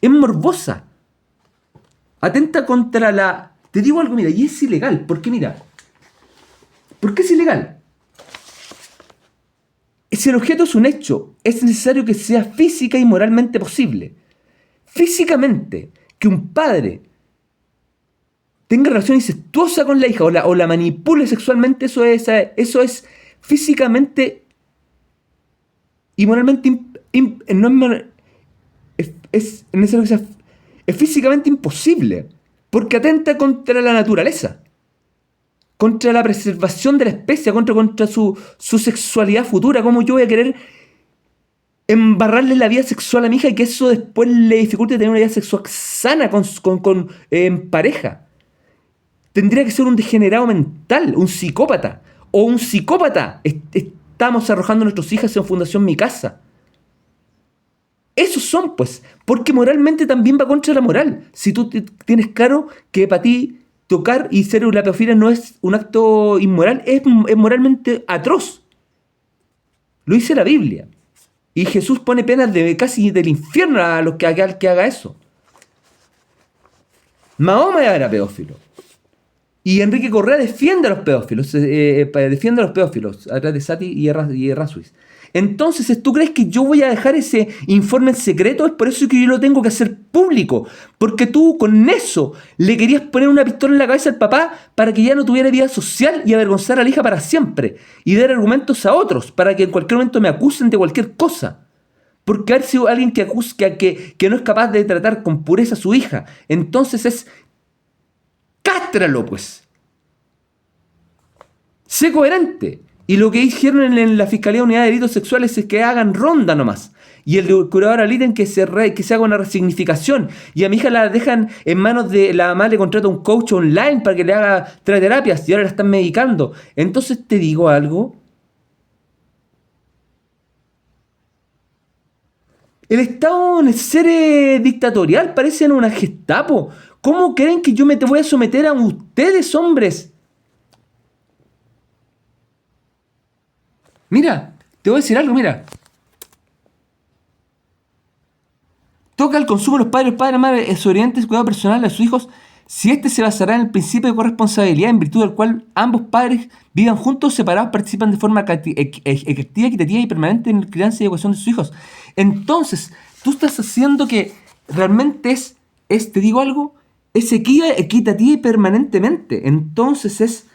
Es morbosa. Atenta contra la... Te digo algo, mira, y es ilegal. ¿Por qué? Mira. ¿Por qué es ilegal? Si el objeto es un hecho, es necesario que sea física y moralmente posible. Físicamente, que un padre tenga relación incestuosa con la hija o la manipule sexualmente, eso es físicamente y moralmente es necesario que sea, es físicamente imposible, porque atenta contra la naturaleza, contra la preservación de la especie, contra su sexualidad futura. ¿Cómo yo voy a querer embarrarle la vida sexual a mi hija y que eso después le dificulte tener una vida sexual sana en pareja? Tendría que ser un degenerado mental, un psicópata. O un psicópata. Estamos arrojando a nuestras hijas en Fundación Mi Casa. Esos son, pues. Porque moralmente también va contra la moral. Si tú tienes claro que para ti tocar y ser una pedofilia no es un acto inmoral, es moralmente atroz. Lo dice la Biblia. Y Jesús pone penas casi del infierno a los que haga eso. Mahoma era pedófilo. Y Enrique Correa defiende a los pedófilos, a través de Sati y Errázuriz. Entonces, ¿tú crees que yo voy a dejar ese informe en secreto? Es por eso que yo lo tengo que hacer público. Porque tú con eso le querías poner una pistola en la cabeza al papá para que ya no tuviera vida social y avergonzar a la hija para siempre. Y dar argumentos a otros para que en cualquier momento me acusen de cualquier cosa. Porque haber sido alguien que no es capaz de tratar con pureza a su hija, entonces cástralo, pues. Sé coherente. Y lo que dijeron en la Fiscalía de Unidad de Delitos Sexuales es que hagan ronda nomás. Y el curador aliten que se haga una resignificación. Y a mi hija la dejan en manos de la mamá, le contrata un coach online para que le haga terapias y ahora la están medicando. Entonces te digo algo. El Estado en ser dictatorial parece una Gestapo. ¿Cómo creen que yo te voy a someter a ustedes, hombres? Mira, te voy a decir algo, mira. Toca el consumo de los padres, madres, orientes, cuidado personal a sus hijos, si éste se basará en el principio de corresponsabilidad, en virtud del cual ambos padres vivan juntos, separados, participan de forma efectiva, equitativa y permanente en la crianza y educación de sus hijos. Entonces, tú estás haciendo que realmente te digo algo, es equitativa y permanentemente. Entonces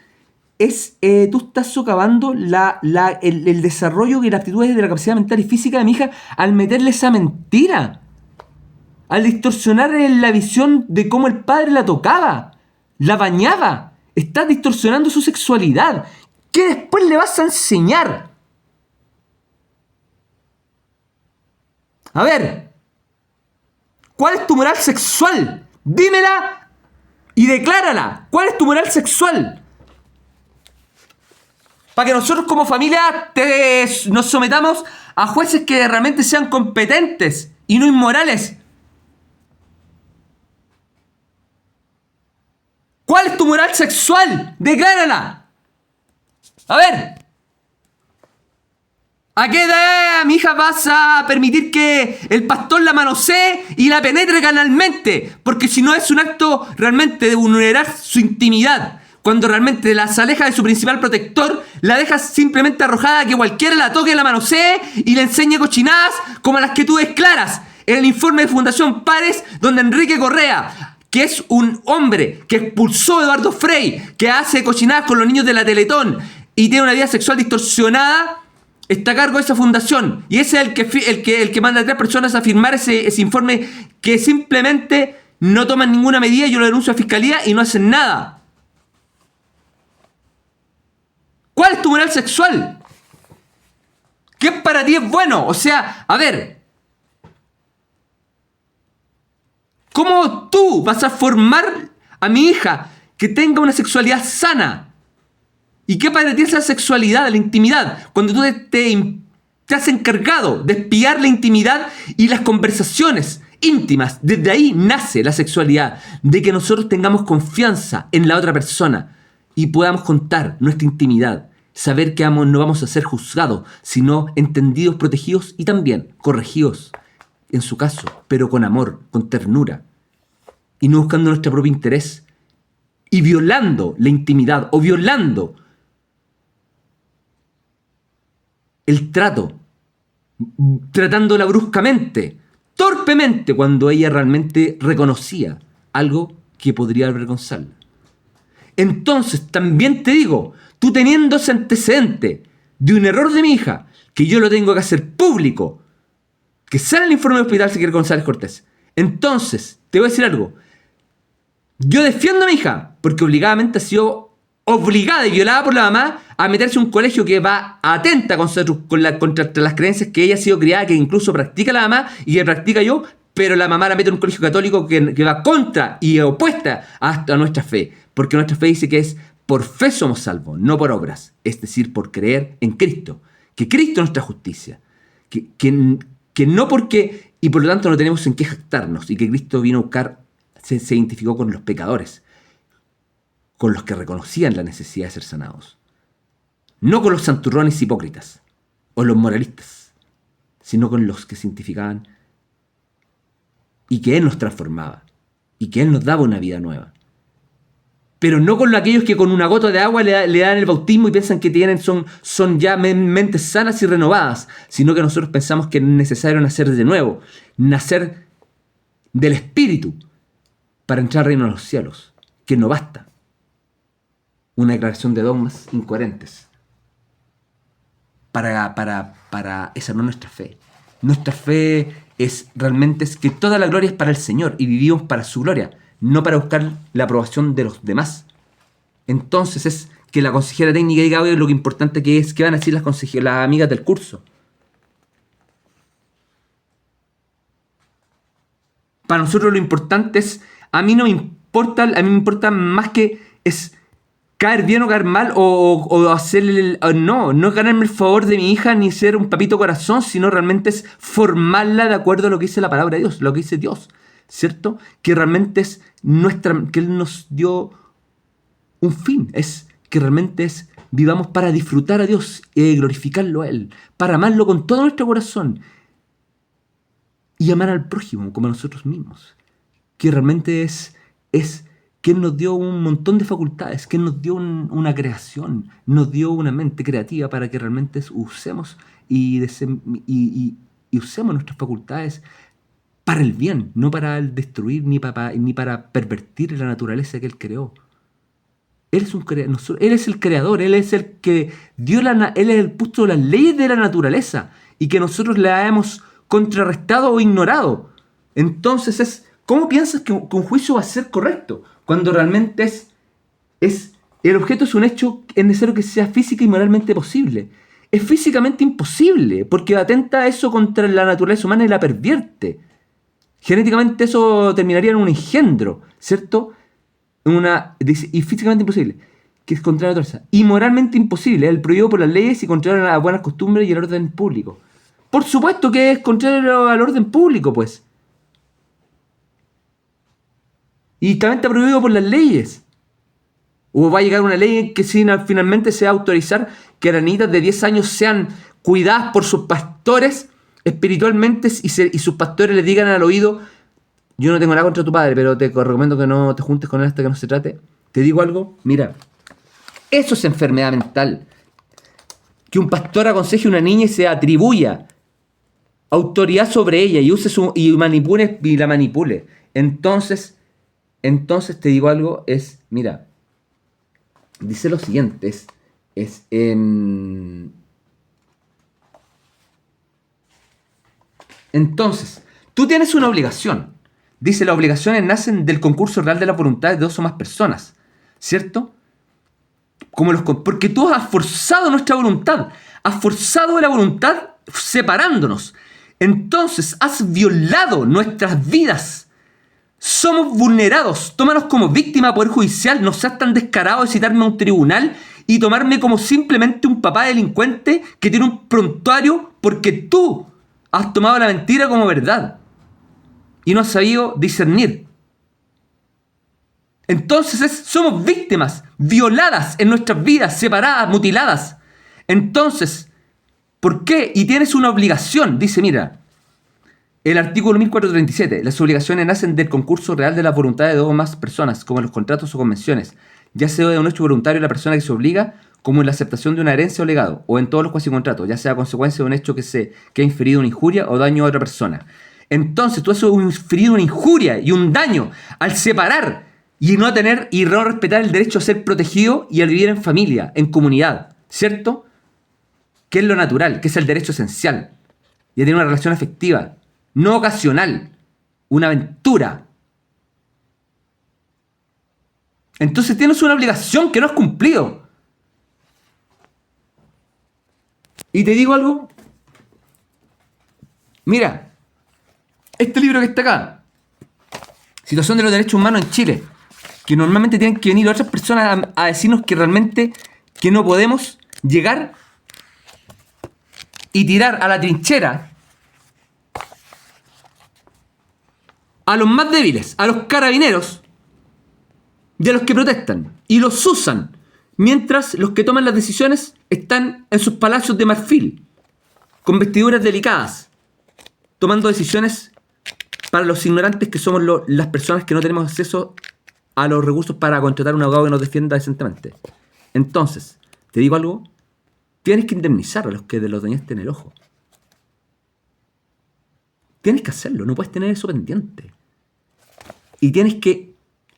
tú estás socavando el desarrollo y las aptitudes de la capacidad mental y física de mi hija al meterle esa mentira. Al distorsionar la visión de cómo el padre la tocaba. La bañaba. Estás distorsionando su sexualidad. ¿Qué después le vas a enseñar? A ver, ¿cuál es tu moral sexual? Dímela y declárala. ¿Cuál es tu moral sexual? Para que nosotros como familia nos sometamos a jueces que realmente sean competentes y no inmorales. ¿Cuál es tu moral sexual? Declárala. A ver. ¿A qué edad, mi hija, vas a permitir que el pastor la manosee y la penetre canalmente? Porque si no es un acto realmente de vulnerar su intimidad. Cuando realmente las aleja de su principal protector, la dejas simplemente arrojada a que cualquiera la toque, la manosee y le enseñe cochinadas como las que tú declaras en el informe de Fundación Pares, donde Enrique Correa, que es un hombre que expulsó a Eduardo Frei, que hace cochinadas con los niños de la Teletón y tiene una vida sexual distorsionada, está a cargo de esa fundación. Y ese es el que manda a 3 personas a firmar ese informe que simplemente no toman ninguna medida. Yo lo denuncio a Fiscalía y no hacen nada. ¿Cuál es tu moral sexual? ¿Qué para ti es bueno? O sea, a ver, ¿cómo tú vas a formar a mi hija que tenga una sexualidad sana? ¿Y qué para ti es la sexualidad, la intimidad? Cuando tú te has encargado de espiar la intimidad y las conversaciones íntimas. Desde ahí nace la sexualidad. De que nosotros tengamos confianza en la otra persona y podamos contar nuestra intimidad. Saber que no vamos a ser juzgados, sino entendidos, protegidos y también corregidos, en su caso, pero con amor, con ternura. Y no buscando nuestro propio interés. Y violando la intimidad o violando el trato, tratándola bruscamente, torpemente, cuando ella realmente reconocía algo que podría avergonzarla. Entonces, también te digo, tú teniendo ese antecedente de un error de mi hija, que yo lo tengo que hacer público, que sale el informe del hospital Siqueira González Cortés, entonces, te voy a decir algo. Yo defiendo a mi hija, porque obligadamente ha sido obligada y violada por la mamá a meterse en un colegio que va atenta contra las creencias que ella ha sido criada, que incluso practica la mamá y que practica yo, pero la mamá la mete en un colegio católico que va contra y opuesta a nuestra fe, porque nuestra fe dice que es por fe somos salvos, no por obras, es decir, por creer en Cristo, que Cristo es nuestra justicia, que no porque, y por lo tanto no tenemos en qué jactarnos, y que Cristo vino a buscar, se identificó con los pecadores, con los que reconocían la necesidad de ser sanados. No con los santurrones hipócritas o los moralistas, sino con los que se identificaban y que Él nos transformaba y que Él nos daba una vida nueva. Pero no con aquellos que con una gota de agua le dan el bautismo y piensan que son ya mentes sanas y renovadas, sino que nosotros pensamos que es necesario nacer de nuevo, nacer del Espíritu para entrar al reino de los cielos, que no basta una declaración de dogmas incoherentes. Esa no es nuestra fe. Nuestra fe realmente es que toda la gloria es para el Señor y vivimos para su gloria, no para buscar la aprobación de los demás. Entonces es que la consejera técnica diga, oye, lo que importante que es, ¿qué van a decir las amigas del curso? Para nosotros lo importante es, a mí me importa más que es caer bien o caer mal o hacerle no ganarme el favor de mi hija ni ser un papito corazón, sino realmente es formarla de acuerdo a lo que dice la palabra de Dios, lo que dice Dios, ¿cierto? Que realmente es que Él nos dio un fin, es que realmente es vivamos para disfrutar a Dios y glorificarlo a Él, para amarlo con todo nuestro corazón y amar al prójimo como a nosotros mismos, que realmente es que Él nos dio un montón de facultades, que Él nos dio una creación, nos dio una mente creativa para que realmente usemos y usemos nuestras facultades para el bien, no para el destruir ni para pervertir la naturaleza que Él creó. Él es el creador, Él es el que Él es el puesto de las leyes de la naturaleza y que nosotros la hemos contrarrestado o ignorado. Entonces es ¿Cómo piensas que un juicio va a ser correcto? Cuando realmente el objeto es un hecho, es necesario que sea física y moralmente posible. Es físicamente imposible, porque atenta eso contra la naturaleza humana y la pervierte. Genéticamente eso terminaría en un engendro, ¿cierto? Y físicamente imposible, que es contra la naturaleza. Y moralmente imposible, es el prohibido por las leyes y contrario a las buenas costumbres y el orden público. Por supuesto que es contrario al orden público, pues. Y también está prohibido por las leyes. O va a llegar una ley en que finalmente se va a autorizar que las niñitas de 10 años sean cuidadas por sus pastores espiritualmente y sus pastores les digan al oído: yo no tengo nada contra tu padre, pero te recomiendo que no te juntes con él hasta que no se trate. ¿Te digo algo? Mira, eso es enfermedad mental. Que un pastor aconseje a una niña y se atribuya autoridad sobre ella y y la manipule. Entonces te digo algo, mira, dice lo siguiente, entonces, tú tienes una obligación. Dice, las obligaciones nacen del concurso real de las voluntades de dos o más personas, ¿cierto? Porque tú has forzado nuestra voluntad, has forzado la voluntad separándonos. Entonces, has violado nuestras vidas. Somos vulnerados. Tómanos como víctima poder judicial. No seas tan descarado de citarme a un tribunal y tomarme como simplemente un papá delincuente que tiene un prontuario porque tú has tomado la mentira como verdad y no has sabido discernir. Entonces somos víctimas, violadas en nuestras vidas, separadas, mutiladas. Entonces, ¿por qué? Y tienes una obligación. Dice, mira, el artículo 1437. Las obligaciones nacen del concurso real de la voluntad de dos o más personas, como en los contratos o convenciones, ya sea de un hecho voluntario de la persona que se obliga, como en la aceptación de una herencia o legado, o en todos los cuasicontratos, ya sea a consecuencia de un hecho que ha inferido una injuria o daño a otra persona. Entonces, tú has inferido una injuria y un daño al separar y no respetar el derecho a ser protegido y a vivir en familia, en comunidad, ¿cierto? Que es lo natural, que es el derecho esencial, y a tener una relación afectiva, no ocasional, una aventura. Entonces tienes una obligación que no has cumplido. Y te digo algo. Mira, este libro que está acá, Situación de los Derechos Humanos en Chile, que normalmente tienen que venir otras personas a decirnos que realmente que no podemos llegar y tirar a la trinchera a los más débiles, a los carabineros y a los que protestan, y los usan, mientras los que toman las decisiones están en sus palacios de marfil, con vestiduras delicadas, tomando decisiones para los ignorantes que somos las personas que no tenemos acceso a los recursos para contratar un abogado que nos defienda decentemente. Entonces, te digo algo, tienes que indemnizar a los que los dañaste en el ojo. Tienes que hacerlo, no puedes tener eso pendiente. Y tienes que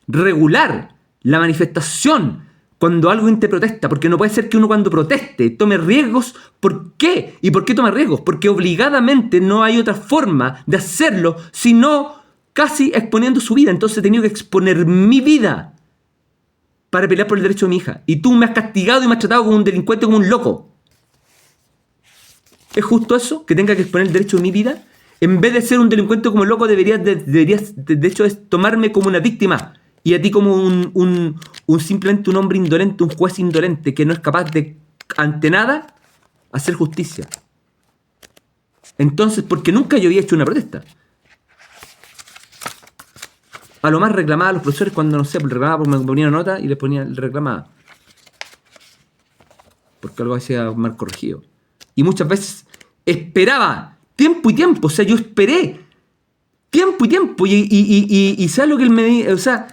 regular la manifestación cuando alguien te protesta, porque no puede ser que uno cuando proteste tome riesgos. ¿Por qué? ¿Y por qué toma riesgos? Porque obligadamente no hay otra forma de hacerlo, sino casi exponiendo su vida. Entonces he tenido que exponer mi vida para pelear por el derecho de mi hija. Y tú me has castigado y me has tratado como un delincuente, como un loco. ¿Es justo eso? ¿Que tenga que exponer el derecho de mi vida? En vez de ser un delincuente como loco, deberías de hecho, es tomarme como una víctima. Y a ti como simplemente un hombre indolente, un juez indolente que no es capaz de, ante nada, hacer justicia. Entonces, porque nunca yo había hecho una protesta. A lo más reclamaba a los profesores cuando, no sé, reclamaba porque me ponía una nota y le reclamaba. Porque algo hacía mal corregido. Y muchas veces esperaba tiempo y tiempo. O sea, yo esperé tiempo y tiempo. Y ¿sabes lo que él me dijo? O sea,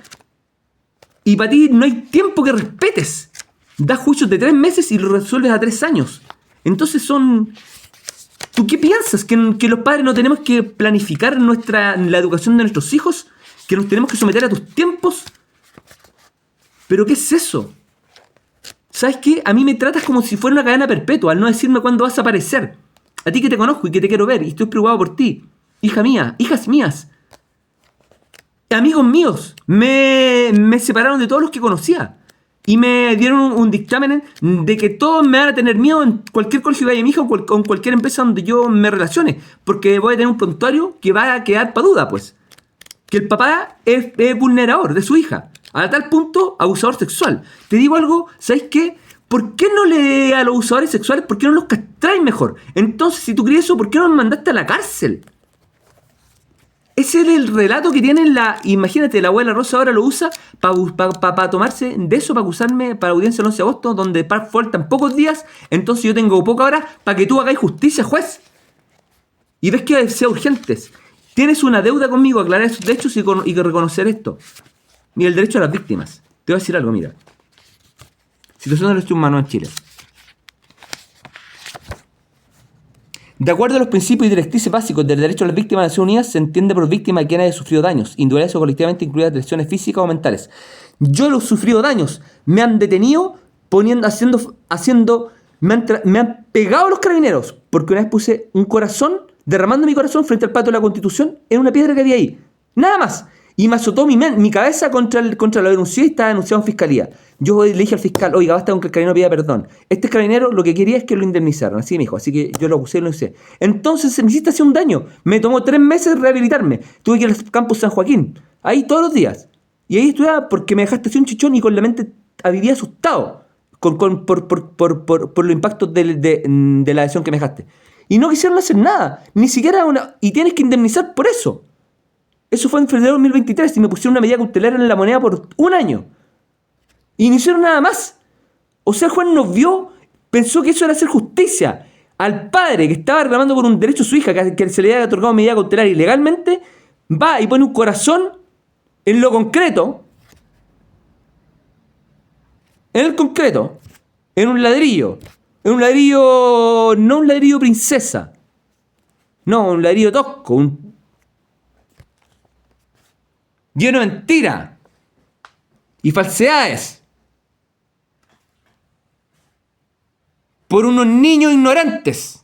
y para ti no hay tiempo que respetes. Das juicios de 3 meses y lo resuelves a 3 años. Entonces ¿tú qué piensas? ¿Que los padres no tenemos que planificar la educación de nuestros hijos? ¿Que nos tenemos que someter a tus tiempos? ¿Pero qué es eso? ¿Sabes qué? A mí me tratas como si fuera una cadena perpetua al no decirme cuándo vas a aparecer. A ti que te conozco y que te quiero ver y estoy preocupado por ti. Hija mía, hijas mías. amigos míos me separaron de todos los que conocía. Y me dieron un dictamen de que todos me van a tener miedo en cualquier colegio que vaya mi hija o en cualquier empresa donde yo me relacione. Porque voy a tener un prontuario que va a quedar para duda, pues. Que el papá es vulnerador de su hija. A tal punto, abusador sexual. Te digo algo, ¿sabes qué? ¿Por qué no le a los abusadores sexuales? ¿Por qué no los castráis mejor? Entonces, si tú crees eso, ¿por qué no los mandaste a la cárcel? Ese es el relato que tiene la... Imagínate, la abuela Rosa ahora lo usa para tomarse de eso, para acusarme para la audiencia el 11 de agosto, donde faltan pocos días, entonces yo tengo pocas horas para que tú hagáis justicia, juez. Y ves que sea urgentes. Tienes una deuda conmigo, aclarar esos derechos y reconocer esto. Mira, el derecho a las víctimas. Te voy a decir algo, mira. Situación de los derechos humanos en Chile. De acuerdo a los principios y directrices básicos del derecho a las víctimas de las Naciones Unidas, se entiende por víctima a quien haya sufrido daños, individuales o colectivamente, incluidas lesiones físicas o mentales. Yo los he sufrido daños. Me han detenido me han pegado los carabineros, porque una vez puse un corazón, derramando mi corazón frente al patio de la Constitución, en una piedra que había ahí. Nada más. Y me azotó mi cabeza contra la denuncia y estaba denunciado en fiscalía. Yo le dije al fiscal, oiga, basta con que el carabinero pida perdón. Este carabinero lo que quería es que lo indemnizaran, así me dijo. Así que yo lo acusé y lo hice. Entonces me hiciste hacer un daño. Me tomó 3 meses rehabilitarme. Tuve que ir al campus San Joaquín, ahí todos los días. Y ahí estudiaba porque me dejaste así un chichón y con la mente vivía asustado por los impactos de la lesión que me dejaste. Y no quisieron hacer nada, ni siquiera una... Y tienes que indemnizar por eso. Eso fue en febrero de 2023 y me pusieron una medida cautelar en la moneda por 1 año. Y no hicieron nada más. O sea, el juez nos vio, pensó que eso era hacer justicia. Al padre que estaba reclamando por un derecho a su hija, que se le había otorgado medida cautelar ilegalmente, va y pone un corazón en lo concreto, en el concreto, en un ladrillo, no un ladrillo princesa, no, un ladrillo tosco, lleno de mentira y falsedades por unos niños ignorantes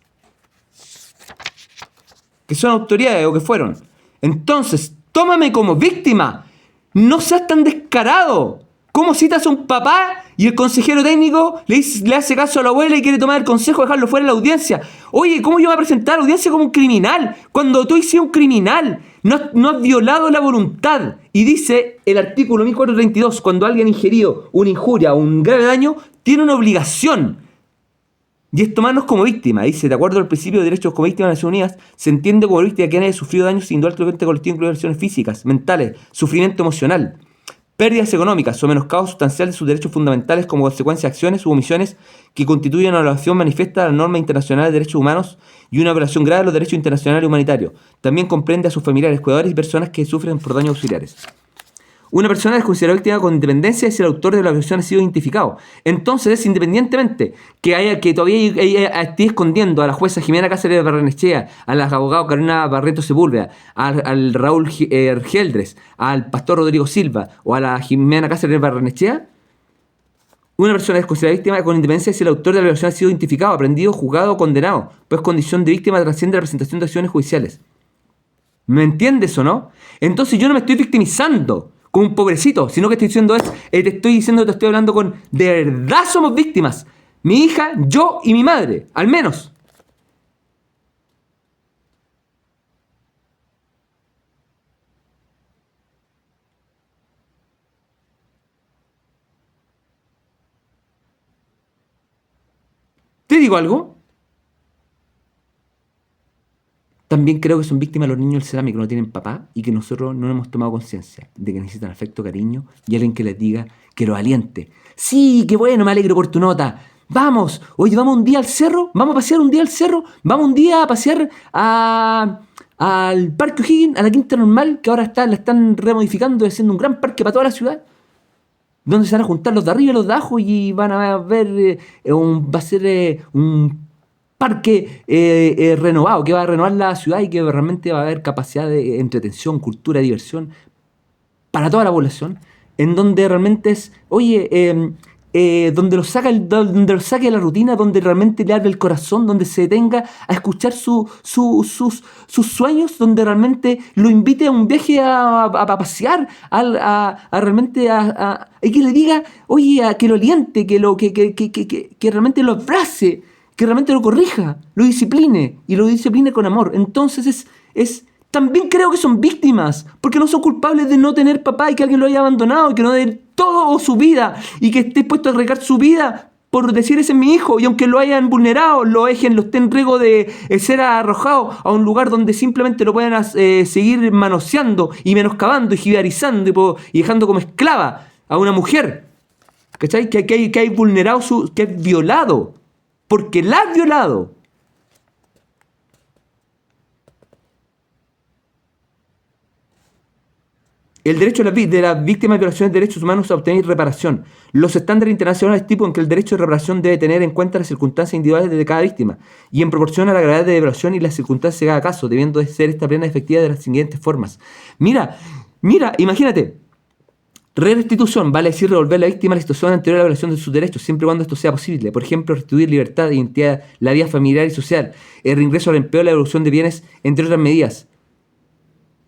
que son autoridades o que fueron. Entonces, tómame como víctima. No seas tan descarado. ¿Cómo citas a un papá y el consejero técnico le hace caso a la abuela y quiere tomar el consejo de dejarlo fuera de la audiencia? Oye, ¿cómo yo voy a presentar a la audiencia como un criminal? Cuando tú hiciste un criminal, no has violado la voluntad. Y dice el artículo 1432, cuando alguien ha ingerido una injuria o un grave daño, tiene una obligación. Y es tomarnos como víctima. Dice, de acuerdo al principio de derechos como víctima de las Naciones Unidas, se entiende como víctima a quien haya sufrido daños individualmente colectivo, incluidas lesiones físicas, mentales, sufrimiento emocional, pérdidas económicas o menoscabo sustancial de sus derechos fundamentales como consecuencia de acciones u omisiones que constituyen una violación manifiesta de las normas internacionales de derechos humanos y una violación grave de los derechos internacionales y humanitarios. También comprende a sus familiares, cuidadores y personas que sufren por daños auxiliares. Una persona es considerada víctima con independencia si el autor de la violación ha sido identificado. Entonces, independientemente que todavía esté escondiendo a la jueza Jimena Cáceres Barrenechea, a la abogada Carolina Barreto Sepúlveda, al Raúl Geldres, al pastor Rodrigo Silva o a la Jimena Cáceres Barrenechea, una persona es considerada víctima con independencia si el autor de la violación ha sido identificado, aprendido, juzgado o condenado, pues condición de víctima trasciende la presentación de acciones judiciales. ¿Me entiendes o no? Entonces yo no me estoy victimizando como un pobrecito, sino que te estoy hablando con, de verdad somos víctimas. Mi hija, yo y mi madre, al menos. ¿Te digo algo? También creo que son víctimas los niños del Cerami que no tienen papá y que nosotros no hemos tomado conciencia de que necesitan afecto, cariño y alguien que les diga, que los aliente. Sí, qué bueno, me alegro por tu nota. Vamos, oye, vamos un día al cerro, vamos a pasear un día al cerro, vamos un día a pasear al Parque O'Higgins, a la Quinta Normal, que ahora la están remodificando y haciendo un gran parque para toda la ciudad, donde se van a juntar los de arriba y los de abajo y van a ver, va a ser un parque renovado, que va a renovar la ciudad y que realmente va a haber capacidad de entretención, cultura, diversión para toda la población, en donde realmente es, oye, donde donde lo saque de la rutina, donde realmente le hable el corazón, donde se detenga a escuchar sus sueños, donde realmente lo invite a un viaje a pasear, a realmente y que le diga, oye, que lo aliente, que realmente lo abrace, que realmente lo corrija, lo discipline y lo discipline con amor. Entonces también creo que son víctimas, porque no son culpables de no tener papá y que alguien lo haya abandonado y que no dé todo su vida y que esté dispuesto a arriesgar su vida por decir ese es mi hijo, y aunque lo hayan vulnerado, lo esté en riesgo de ser arrojado a un lugar donde simplemente lo puedan seguir manoseando y menoscabando y jibarizando y dejando como esclava a una mujer, ¿cachai? Que hay vulnerado, que es violado, porque la has violado. El derecho de las víctimas de violaciones de derechos humanos a obtener reparación. Los estándares internacionales tipo en que el derecho de reparación debe tener en cuenta las circunstancias individuales de cada víctima y en proporción a la gravedad de violación y las circunstancias de cada caso, debiendo de ser esta plena efectiva de las siguientes formas. Mira, imagínate. Restitución vale decir devolver a la víctima la situación anterior a la violación de sus derechos, siempre y cuando esto sea posible. Por ejemplo, restituir libertad, identidad, la vida familiar y social, el reingreso al empleo, la devolución de bienes, entre otras medidas.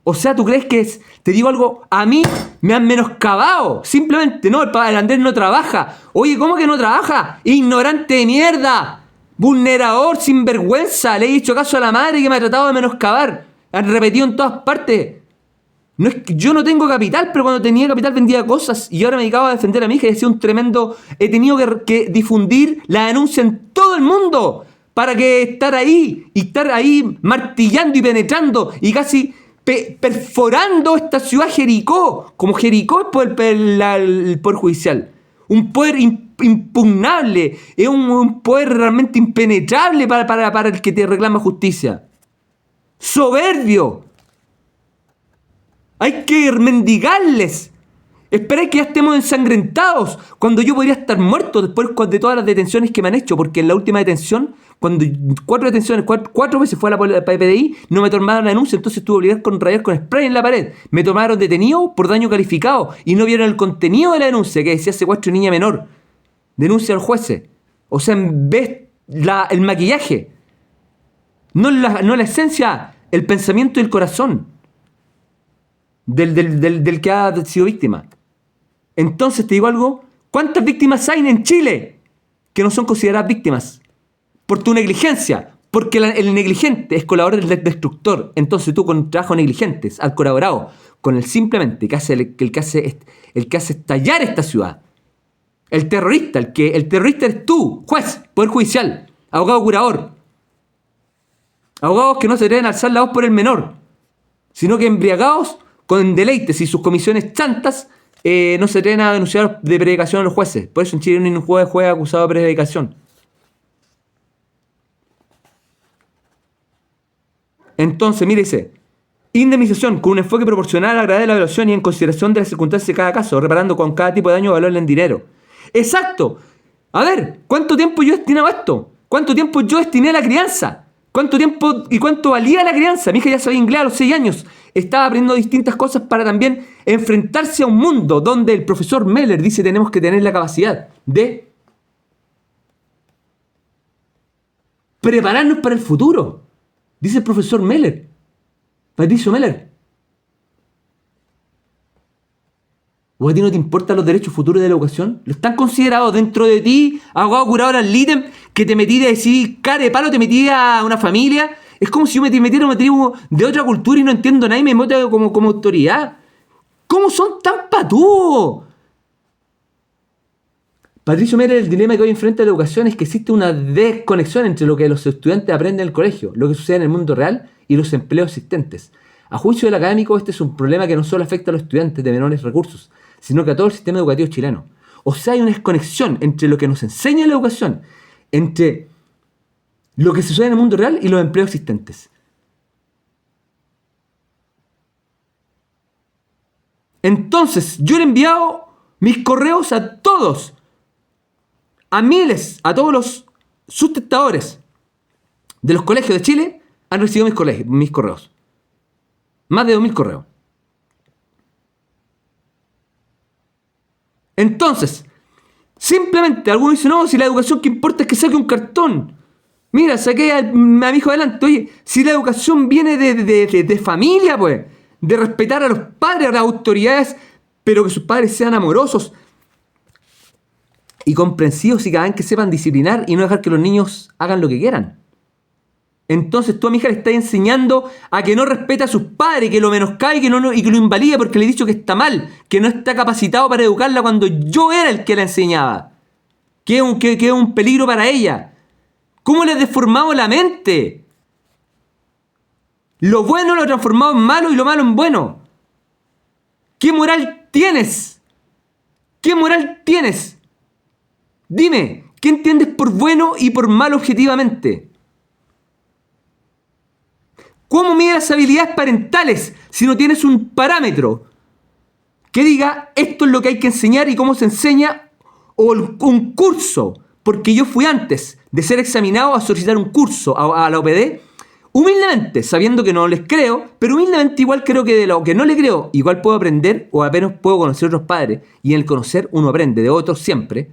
O sea, ¿tú crees que te digo algo? A mí me han menoscabado. Simplemente, no, el Andrés no trabaja. Oye, ¿cómo que no trabaja? Ignorante de mierda. Vulnerador, sinvergüenza. Le he dicho caso a la madre que me ha tratado de menoscabar. Han repetido en todas partes. No es que yo no tengo capital, pero cuando tenía capital vendía cosas y ahora me dedicaba a defender a mi hija y he sido un tremendo... He tenido que difundir la denuncia en todo el mundo para que estar ahí martillando y penetrando y casi perforando esta ciudad Jericó, como Jericó es por el Poder Judicial. Un poder impugnable, es un poder realmente impenetrable para el que te reclama justicia. Soberbio. Hay que mendigarles. Esperáis que ya estemos ensangrentados cuando yo podría estar muerto después de todas las detenciones que me han hecho, porque en la última detención, cuando cuatro veces fue a la PDI, no me tomaron la denuncia, entonces tuve que obligar con rayar con spray en la pared. Me tomaron detenido por daño calificado y no vieron el contenido de la denuncia que decía secuestro de niña menor. Denuncia al juez. O sea, en vez el maquillaje, no la esencia, el pensamiento y el corazón del que ha sido víctima. Entonces te digo algo, ¿cuántas víctimas hay en Chile que no son consideradas víctimas? Por tu negligencia, porque el negligente es colaborador del destructor. Entonces tú con trabajo negligente has colaborado con el simplemente el que hace estallar esta ciudad. El terrorista, el terrorista eres tú, juez, poder judicial, abogado curador. Abogados que no se deben alzar la voz por el menor, sino que embriagados con deleites y sus comisiones chantas no se atreven a denunciar de predicación a los jueces. Por eso en Chile no hay un juez acusado de predicación. Entonces, mire, dice, indemnización con un enfoque proporcional a la gravedad de la violación y en consideración de las circunstancias de cada caso, reparando con cada tipo de daño valor en dinero. ¡Exacto! A ver, ¿cuánto tiempo yo destinaba a esto? ¿Cuánto tiempo yo destiné a la crianza? ¿Cuánto tiempo y cuánto valía la crianza? Mi hija ya sabía inglés a los 6 años. Estaba aprendiendo distintas cosas para también enfrentarse a un mundo donde el profesor Meller dice tenemos que tener la capacidad de prepararnos para el futuro. Dice el profesor Meller. Patricio Meller. ¿O a ti no te importan los derechos futuros de la educación? ¿Lo están considerados dentro de ti, abogado curador al ítem, que te metí de decir, cara de palo, te metí a una familia? Es como si yo me metiera a una tribu de otra cultura y no entiendo nada y me meto como autoridad. ¿Cómo son tan patúos? Patricio Meller, el dilema que hoy enfrenta la educación es que existe una desconexión entre lo que los estudiantes aprenden en el colegio, lo que sucede en el mundo real y los empleos existentes. A juicio del académico, este es un problema que no solo afecta a los estudiantes de menores recursos, sino que a todo el sistema educativo chileno. O sea, hay una desconexión entre lo que nos enseña la educación, entre lo que sucede en el mundo real y los empleos existentes. Entonces, yo le he enviado mis correos a todos, a miles, a todos los sustentadores de los colegios de Chile han recibido mis correos. Más de 2000 correos. Entonces, Simplemente, algunos dicen, no, si la educación que importa es que saque un cartón. Mira, saqué a mi hijo adelante. Oye, si la educación viene de familia, pues, de respetar a los padres, a las autoridades, pero que sus padres sean amorosos y comprensivos y cada vez que sepan disciplinar y no dejar que los niños hagan lo que quieran. Entonces tú a mi hija le estás enseñando a que no respeta a sus padres, que lo menoscabe y que lo invalide porque le he dicho que está mal, que no está capacitado para educarla cuando yo era el que la enseñaba. Que es un peligro para ella. ¿Cómo le deformamos la mente? Lo bueno lo transformamos en malo y lo malo en bueno. ¿Qué moral tienes? ¿Qué moral tienes? Dime, ¿qué entiendes por bueno y por malo objetivamente? ¿Cómo mides habilidades parentales si no tienes un parámetro que diga esto es lo que hay que enseñar y cómo se enseña o un curso? Porque yo fui antes de ser examinado a solicitar un curso a la OPD, humildemente, sabiendo que no les creo, pero humildemente igual creo que de lo que no le creo, igual puedo aprender o apenas puedo conocer a otros padres y en el conocer uno aprende de otros siempre.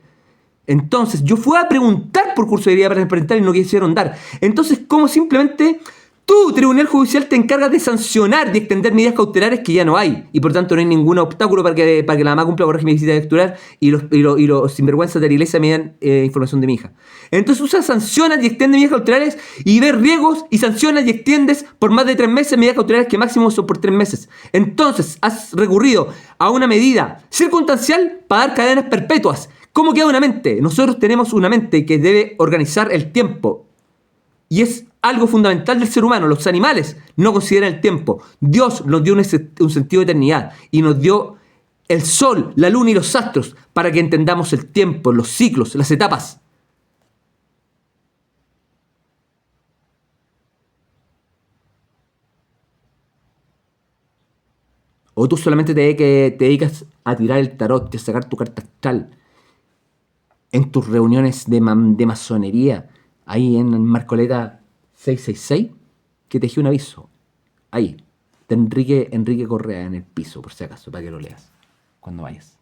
Entonces yo fui a preguntar por curso de habilidades parentales y no quisieron dar. Entonces, ¿cómo simplemente tú, Tribunal Judicial, te encargas de sancionar, de extender medidas cautelares que ya no hay? Y por tanto no hay ningún obstáculo para que la mamá cumpla con régimen de visita cautelar y los sinvergüenzas de la iglesia me dan información de mi hija. Entonces usas, sancionas y extiendes medidas cautelares y ves riesgos y sancionas y extiendes por más de 3 meses medidas cautelares que máximo son por 3 meses. Entonces has recurrido a una medida circunstancial para dar cadenas perpetuas. ¿Cómo queda una mente? Nosotros tenemos una mente que debe organizar el tiempo. Y es algo fundamental del ser humano. Los animales no consideran el tiempo. Dios nos dio un sentido de eternidad y nos dio el sol, la luna y los astros para que entendamos el tiempo, los ciclos, las etapas. O tú solamente te dedicas a tirar el tarot, a sacar tu carta astral en tus reuniones de masonería, ahí en Marcoleta 666, que te dejé un aviso. Ahí, de Enrique Correa en el piso, por si acaso, para que lo leas cuando vayas.